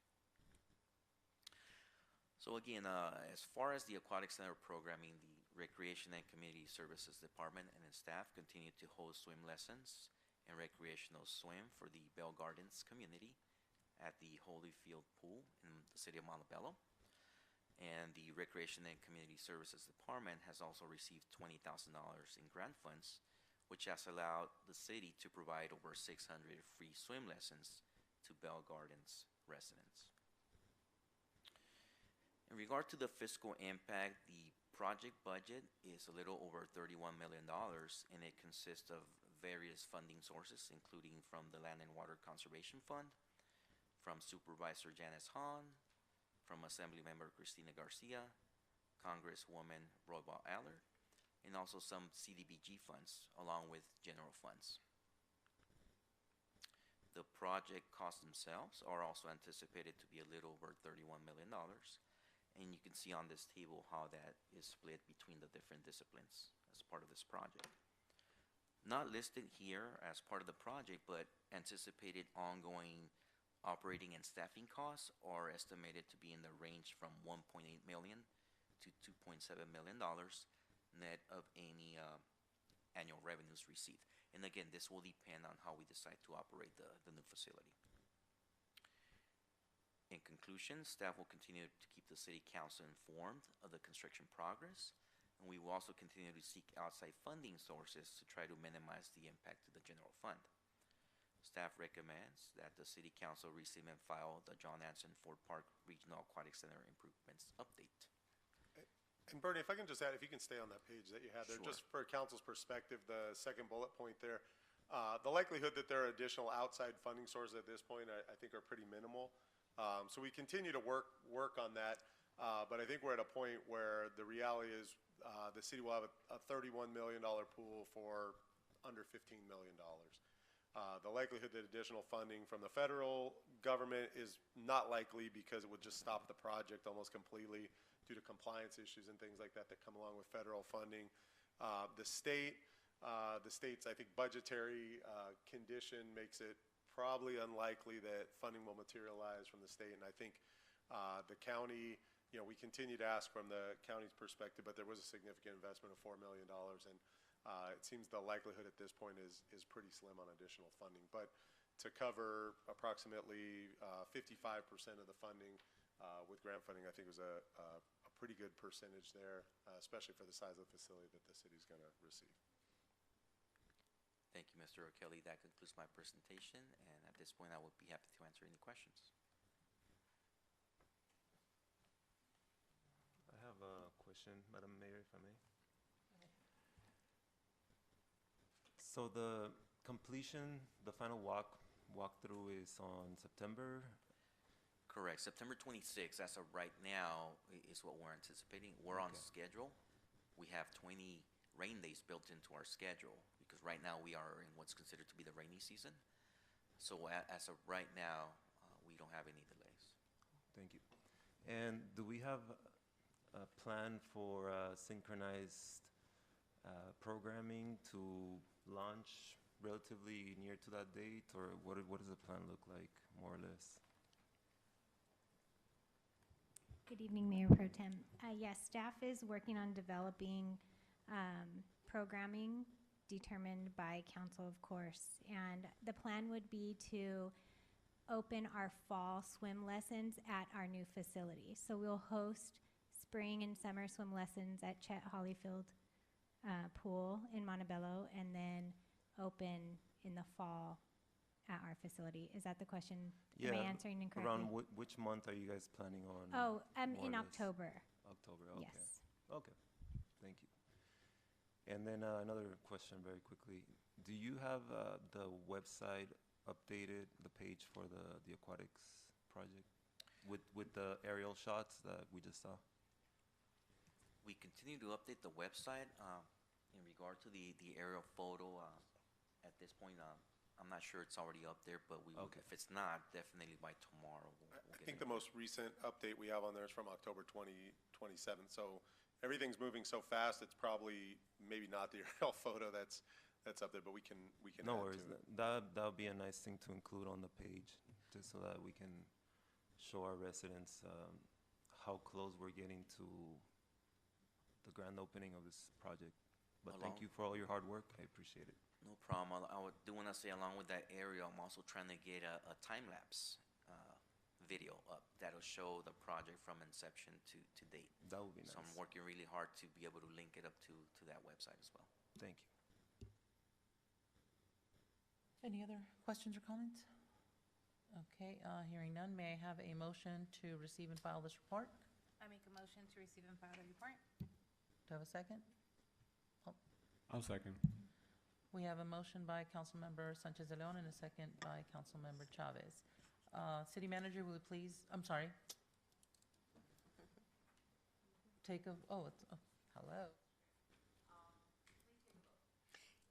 So again, as far as the Aquatic Center programming, the Recreation and Community Services Department and its staff continue to host swim lessons and recreational swim for the Bell Gardens community at the Holyfield Pool in the city of Montebello. And the Recreation and Community Services Department has also received $20,000 in grant funds, which has allowed the city to provide over 600 free swim lessons to Bell Gardens residents. In regard to the fiscal impact, the project budget is a little over $31 million, and it consists of various funding sources, including from the Land and Water Conservation Fund, from Supervisor Janice Hahn, from Assemblymember Cristina Garcia, Congresswoman Roybal Allard, and also some CDBG funds, along with general funds. The project costs themselves are also anticipated to be a little over $31 million, and you can see on this table how that is split between the different disciplines as part of this project. Not listed here as part of the project, but anticipated ongoing operating and staffing costs are estimated to be in the range from $1.8 million to $2.7 million, net of any annual revenues received. And again, this will depend on how we decide to operate the new facility. In conclusion, staff will continue to keep the City Council informed of the construction progress, and we will also continue to seek outside funding sources to try to minimize the impact to the general fund. Staff recommends that the City Council receive and file the John Anson Ford Park Regional Aquatic Center Improvements Update. And Bernie, if I can just add, if you can stay on that page that you had there, Sure. just for council's perspective, the second bullet point there, the likelihood that there are additional outside funding sources at this point, I think are pretty minimal. So we continue to work on that, but I think we're at a point where the reality is the city will have a $31 million pool for under $15 million. The likelihood that additional funding from the federal government is not likely because it would just stop the project almost completely due to compliance issues and things like that that come along with federal funding. The state's, I think, budgetary condition makes it probably unlikely that funding will materialize from the state. And I think the county, we continue to ask from the county's perspective, but there was a significant investment of $4 million. And it seems the likelihood at this point is pretty slim on additional funding. But to cover approximately 55% of the funding with grant funding, I think was a pretty good percentage there, especially for the size of the facility that the city's going to receive. Thank you, Mr. O'Kelly. That concludes my presentation, and at this point, I would be happy to answer any questions. I have a question, Madam Mayor, if I may. So the completion, the final walkthrough is on September. Correct. September 26th, as of right now, is what we're anticipating. We're on schedule. We have 20 rain days built into our schedule because right now we are in what's considered to be the rainy season. So as of right now, we don't have any delays. Thank you. And do we have a plan for synchronized programming to launch relatively near to that date, or what does the plan look like, more or less? Good evening, Mayor Pro Tem. Yes, staff is working on developing programming determined by council, of course. And the plan would be to open our fall swim lessons at our new facility. So we'll host spring and summer swim lessons at Chet Holyfield Pool in Montebello, and then open in the fall at our facility. Is that the question? Am Yeah, I answering incorrectly? Around which month are you guys planning on? Oh, more or in less? October. October, okay. Yes. Okay, thank you. And then another question very quickly. Do you have the website updated, the page for the aquatics project with the aerial shots that we just saw? We continue to update the website in regard to the aerial photo. At this point, I'm not sure it's already up there, but we will, Okay. if it's not, definitely by tomorrow. We'll I get think it the up. most recent update we have on there is from October 27th. So everything's moving so fast, it's probably maybe not the aerial photo that's up there, but we can No add worries. to it. That would be a nice thing to include on the page, just so that we can show our residents how close we're getting to the grand opening of this project. But thank you for all your hard work. I appreciate it. No problem. I do want to say, along with that area, I'm also trying to get a time-lapse video up that'll show the project from inception to date. That would be So I'm nice. working really hard to be able to link it up to that website as well. Thank you. Any other questions or comments? Okay, hearing none, may I have a motion to receive and file this report? I make a motion to receive and file the report. Do I have a second? I'll second. We have a motion by Councilmember Sanchez de Leon and a second by Councilmember Chavez. City Manager, will you please, I'm sorry. Hello.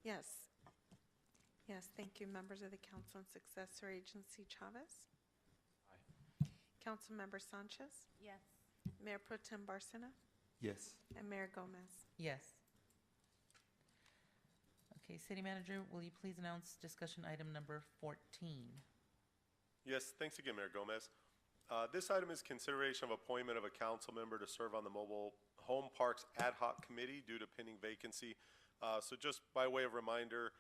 Yes. Yes, thank you, members of the council and successor agency. Chavez? Aye. Councilmember Sanchez? Yes. Mayor Pro Tem Barcena? Yes. And Mayor Gomez. Yes. Okay, City Manager, will you please announce discussion item number 14? Yes, thanks again, Mayor Gomez. This item is consideration of appointment of a council member to serve on the Mobile Home Parks Ad Hoc Committee due to pending vacancy. So just by way of reminder,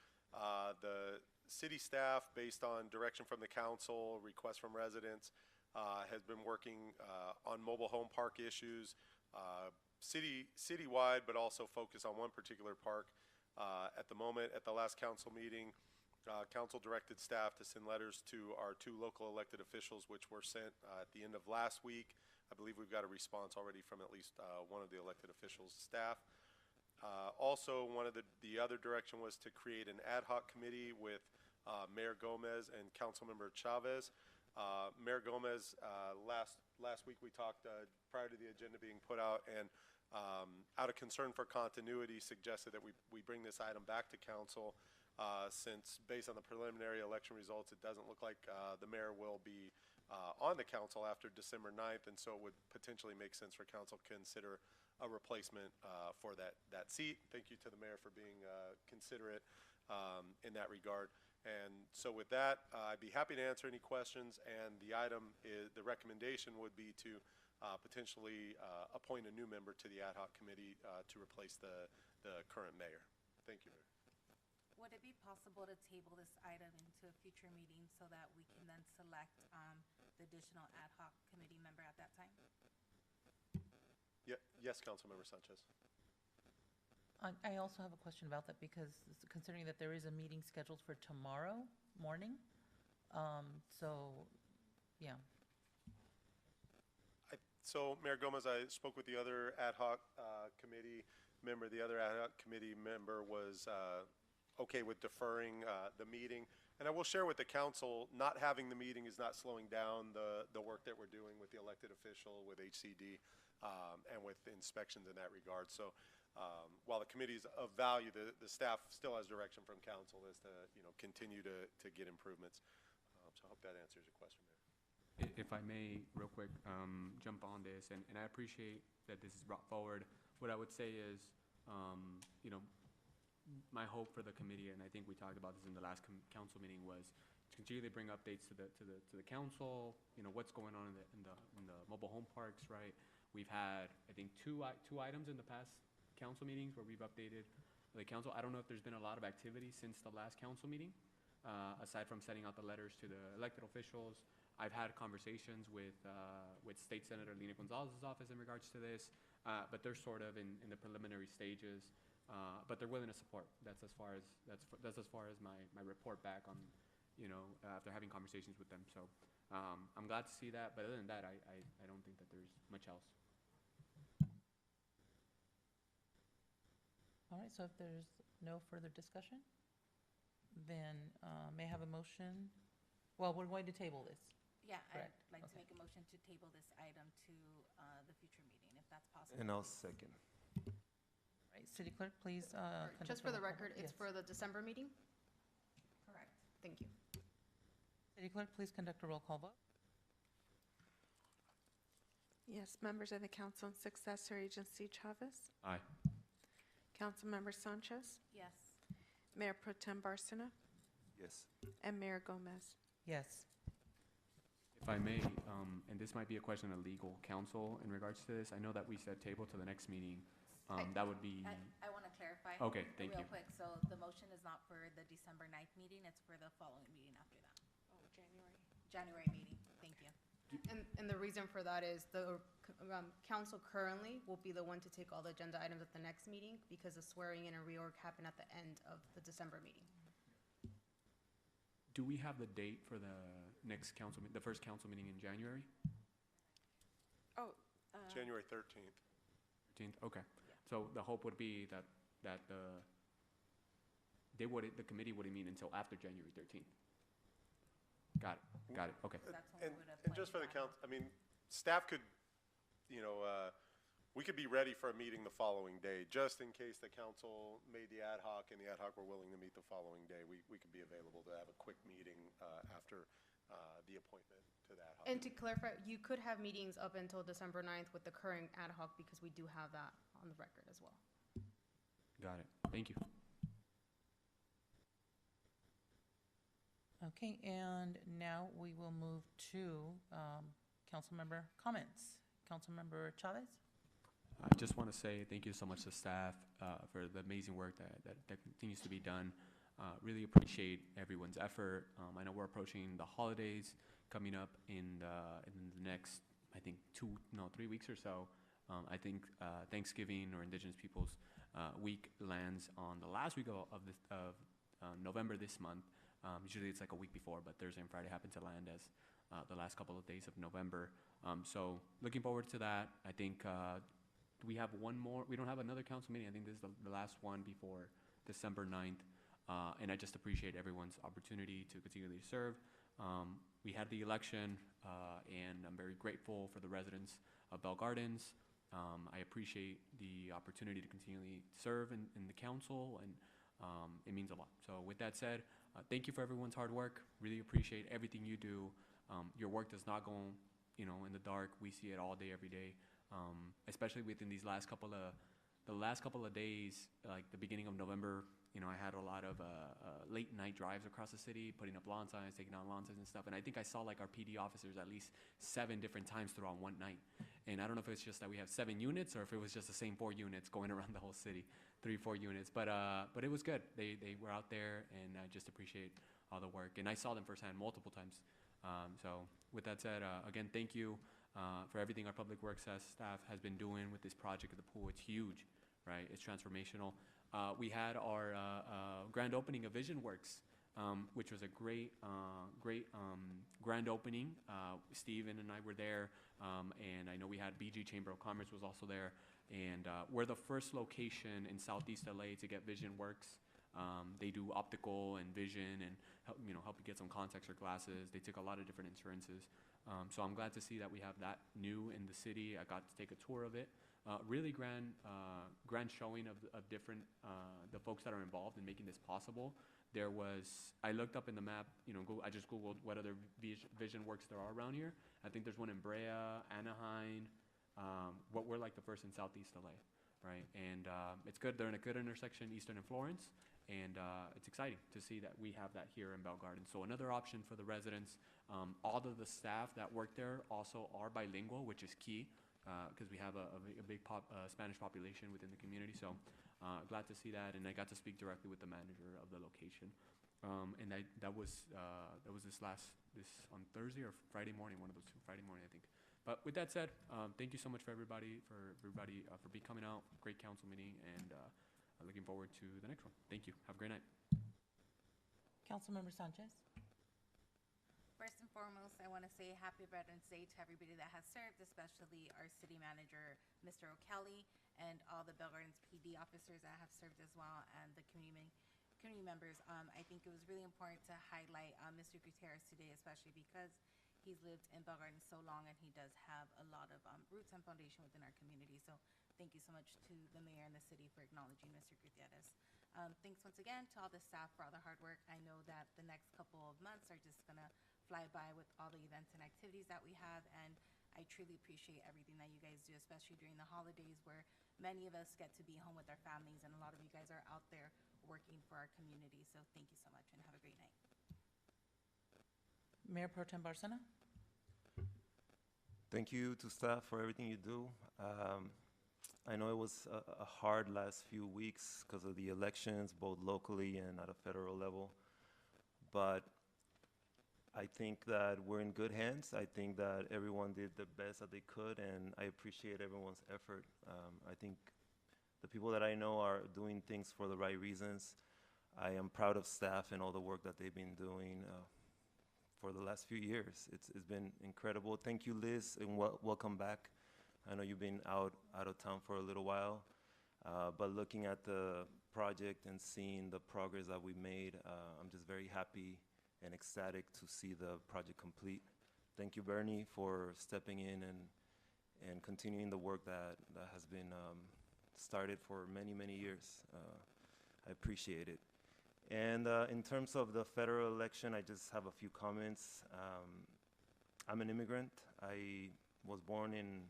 the city staff, based on direction from the council, requests from residents, has been working on mobile home park issues, citywide, but also focus on one particular park. At the moment, at the last council meeting, council directed staff to send letters to our 2 local elected officials, which were sent at the end of last week. I believe we've got a response already from at least one of the elected officials' staff. Also, one of the other direction was to create an ad hoc committee with Mayor Gomez and Councilmember Chavez. Mayor Gomez, last week we talked prior to the agenda being put out, and out of concern for continuity, suggested that we bring this item back to council since, based on the preliminary election results, it doesn't look like the mayor will be on the council after December 9th, and so it would potentially make sense for council to consider a replacement for that seat. Thank you to the mayor for being considerate in that regard. And so with that, I'd be happy to answer any questions, and the recommendation would be to potentially appoint a new member to the ad hoc committee to replace the current mayor. Thank you, Mayor. Would it be possible to table this item into a future meeting so that we can then select the additional ad hoc committee member at that time? Yes, Councilmember Sanchez. I also have a question about that because considering that there is a meeting scheduled for tomorrow morning, yeah. So, Mayor Gomez, I spoke with the other ad hoc committee member. The other ad hoc committee member was okay with deferring the meeting. And I will share with the council, not having the meeting is not slowing down the work that we're doing with the elected official, with HCD, and with inspections in that regard. So while the committee is of value, the staff still has direction from council as to continue to get improvements. So I hope that answers your question, Mayor. If I may, real quick, jump on this, and I appreciate that this is brought forward. What I would say is, my hope for the committee, and I think we talked about this in the last council meeting, was to continue to bring updates to the council. What's going on in the mobile home parks, right? We've had, I think, two items in the past council meetings where we've updated the council. I don't know if there's been a lot of activity since the last council meeting, aside from sending out the letters to the elected officials. I've had conversations with State Senator Lina Gonzalez's office in regards to this, but they're sort of in the preliminary stages. but they're willing to support. That's as far as my report back on, after having conversations with them. So I'm glad to see that. But other than that, I don't think that there's much else. All right, so if there's no further discussion, then may I have a motion? Well, we're going to table this. Yeah, I'd Correct. like to Okay. make a motion to table this item to the future meeting, if that's possible. And I'll second. Right, City Clerk, please. Just conduct for a the roll call record, vote. it's for the December meeting? Correct. Thank you. City Clerk, please conduct a roll call vote. Yes, members of the council and successor agency, Chavez, Aye. Councilmember Sanchez, Yes. Mayor Pro Tem Barcena, Yes. and Mayor Gomez. Yes. If I may, and this might be a question of legal counsel in regards to this. I know that we said table to the next meeting. That would be, I want to clarify. Okay, thank you. Real quick, so the motion is not for the December 9th meeting, it's for the following meeting after that. Oh, January. January meeting, thank you. And the reason for that is the council currently will be the one to take all the agenda items at the next meeting because the swearing in and reorg happened at the end of the December meeting. do we have the date for the next the first council meeting in January? Oh, January 13th. 13th, okay. So the hope would be that the committee wouldn't meet until after January 13th. Got it, okay. That's when we would And just for the council, I mean, staff could, we could be ready for a meeting the following day, just in case the council made the ad hoc and the ad hoc were willing to meet the following day. We could be available to have a quick meeting after the appointment to the ad hoc. And to clarify, you could have meetings up until December 9th with the current ad hoc because we do have that on the record as well. Got it, thank you. Okay, and now we will move to council member comments. Councilmember Chavez? I just want to say thank you so much to staff for the amazing work that continues to be done. Really appreciate everyone's effort. I know we're approaching the holidays coming up in the next, I think, 3 weeks or so. I think Thanksgiving or Indigenous Peoples Week lands on the last week of November this month. Usually it's like a week before, but Thursday and Friday happen to land as the last couple of days of November. So looking forward to that. I think we have one more. We don't have another council meeting. I think this is the last one before December 9th. And I just appreciate everyone's opportunity to continually serve. We had the election, and I'm very grateful for the residents of Bell Gardens. I appreciate the opportunity to continually serve in the council, and it means a lot. So with that said, thank you for everyone's hard work. Really appreciate everything you do. Your work does not go, in the dark. We see it all day, every day. Especially within the last couple of days, like the beginning of November. I had a lot of late night drives across the city, putting up lawn signs, taking down lawn signs and stuff. And I think I saw like our PD officers at least 7 different times throughout one night. And I don't know if it's just that we have 7 units or if it was just the same 4 units going around the whole city, 3-4 units. But it was good. They were out there, and I just appreciate all the work. And I saw them firsthand multiple times. So with that said, again, thank you for everything our public works staff has been doing with this project at the pool. It's huge, right? It's transformational. We had our grand opening of Vision Works, which was a great grand opening. Steven and I were there, and I know we had BG Chamber of Commerce was also there. And we're the first location in Southeast LA to get Vision Works. They do optical and vision and help you get some contacts or glasses. They take a lot of different insurances. So I'm glad to see that we have that new in the city. I got to take a tour of it. Really grand showing of different, the folks that are involved in making this possible. I looked up in the map, I just Googled what other Vision Works there are around here. I think there's one in Brea, Anaheim. We're like the first in Southeast LA, right? And it's good. They're in a good intersection, Eastern and Florence. And it's exciting to see that we have that here in Bell Gardens. So another option for the residents. All of the staff that work there also are bilingual, which is key because we have a big Spanish population within the community. So glad to see that. And I got to speak directly with the manager of the location. And that was this on Thursday or Friday morning, one of those two, Friday morning, I think. But with that said, thank you so much for everybody for coming out. Great council meeting, and looking forward to the next one. Thank you. Have a great night. Councilmember Sanchez. First and foremost, I want to say Happy Veterans Day to everybody that has served, especially our city manager, Mr. O'Kelly, and all the Bell Gardens PD officers that have served as well, and the community members. I think it was really important to highlight Mr. Gutierrez today, especially because he's lived in Bell Gardens so long, and he does have a lot of roots and foundation within our community. So thank you so much to the mayor and the city for acknowledging Mr. Gutierrez. Thanks once again to all the staff for all the hard work. I know that the next couple of months are just going to fly by with all the events and activities that we have, and I truly appreciate everything that you guys do, especially during the holidays where many of us get to be home with our families, and a lot of you guys are out there working for our community. So thank you so much, and have a great night. Mayor Pro Tem Barcena. Thank you to staff for everything you do. I know it was a hard last few weeks because of the elections, both locally and at a federal level. But I think that we're in good hands. I think that everyone did the best that they could, and I appreciate everyone's effort. I think the people that I know are doing things for the right reasons. I am proud of staff and all the work that they've been doing for the last few years. It's been incredible. Thank you, Liz, and welcome back. I know you've been out of town for a little while, but looking at the project and seeing the progress that we made, I'm just very happy and ecstatic to see the project complete. Thank you, Bernie, for stepping in and continuing the work that has been started for many, many years. I appreciate it. And in terms of the federal election, I just have a few comments. I'm an immigrant. I was born in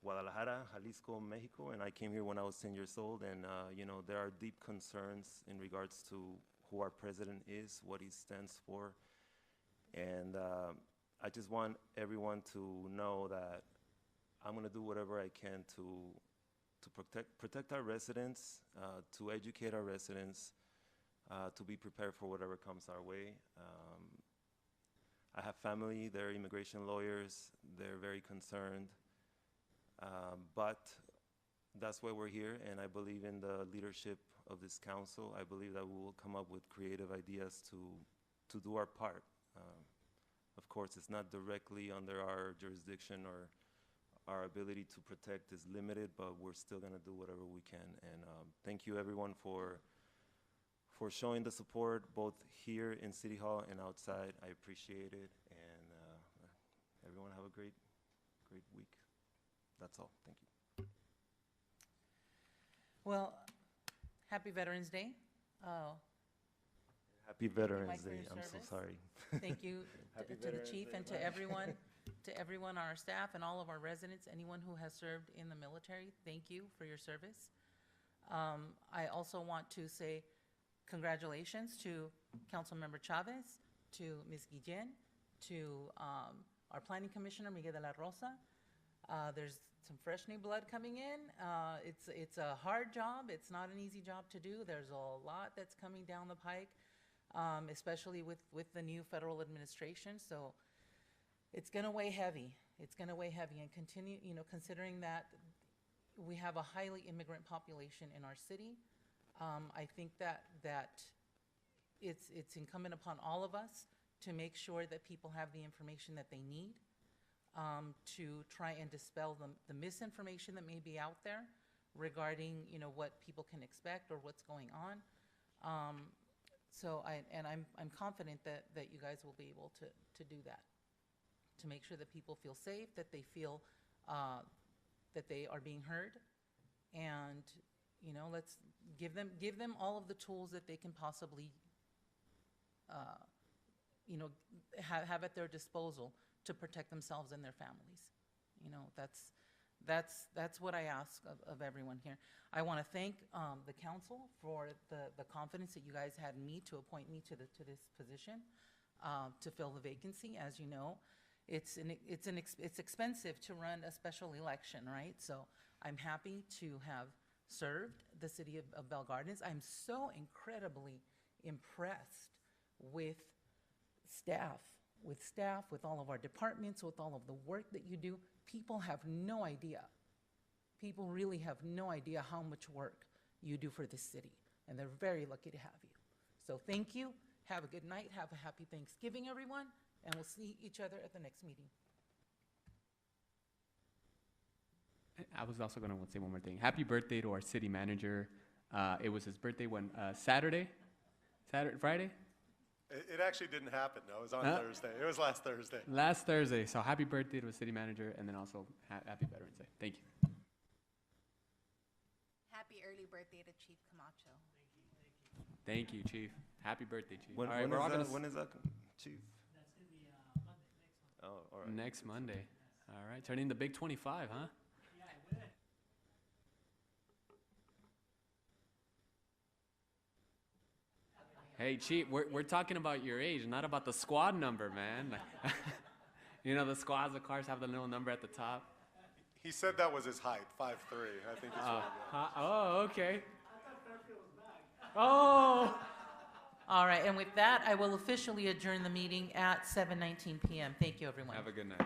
Guadalajara, Jalisco, Mexico, and I came here when I was 10 years old. And you know, there are deep concerns in regards to who our president is, what he stands for. And I just want everyone to know that I'm going to do whatever I can to protect our residents, to educate our residents, to be prepared for whatever comes our way. I have family, they're immigration lawyers, they're very concerned. But that's why we're here, and I believe in the leadership of this council. I believe that we will come up with creative ideas to do our part. Of course, it's not directly under our jurisdiction, or our ability to protect is limited, but we're still going to do whatever we can. And thank you, everyone, for showing the support both here in City Hall and outside. I appreciate it, and everyone have a great week. That's all. Thank you. Well, happy Veterans Day. Happy Mike, Veterans for your Day. I'm so service. sorry. Thank you Happy to the Veterans chief Day, and to Mike. everyone on our staff and all of our residents, anyone who has served in the military. Thank you for your service. I also want to say congratulations to Councilmember Chavez, to Ms. Guillen, to our Planning Commissioner, Miguel de la Rosa. There's some fresh new blood coming in. It's a hard job. It's not an easy job to do. There's a lot that's coming down the pike, especially with the new federal administration. So it's going to weigh heavy. It's going to weigh heavy, and continue, considering that we have a highly immigrant population in our city. I think that it's incumbent upon all of us to make sure that people have the information that they need, to try and dispel the misinformation that may be out there regarding, what people can expect or what's going on. I'm confident that you guys will be able to do that, to make sure that people feel safe, that they feel that they are being heard, and let's give them all of the tools that they can possibly have at their disposal to protect themselves and their families. That's what I ask of everyone here. I want to thank the council for the confidence that you guys had in me to appoint me to this position, to fill the vacancy. As you know, it's expensive to run a special election, right? So I'm happy to have served the city of Bell Gardens. I'm so incredibly impressed with staff, with all of our departments, with all of the work that you do. People have no idea. People really have no idea how much work you do for this city, and they're very lucky to have you. So thank you. Have a good night. Have a happy Thanksgiving, everyone, and we'll see each other at the next meeting. I was also going to say one more thing. Happy birthday to our city manager. It was his birthday when Friday? It actually didn't happen. No, it was on Thursday. It was last Thursday. Last Thursday. So happy birthday to the city manager, and then also happy Veterans Day. Thank you. Happy early birthday to Chief Camacho. Thank you, Chief. Happy birthday, Chief. When, all right, when, we're is all that, gonna when is that, Chief? That's going to be Monday, next Monday. Oh, all right. next Monday. All right, turning the big 25, huh? Yeah, I will. Hey, Chief, we're talking about your age, not about the squad number, man. You know, the squads, the cars have the little number at the top. He said that was his height, 5'3". I think it's right. Oh, okay. Oh! All right, and with that, I will officially adjourn the meeting at 7:19 p.m. Thank you, everyone. Have a good night.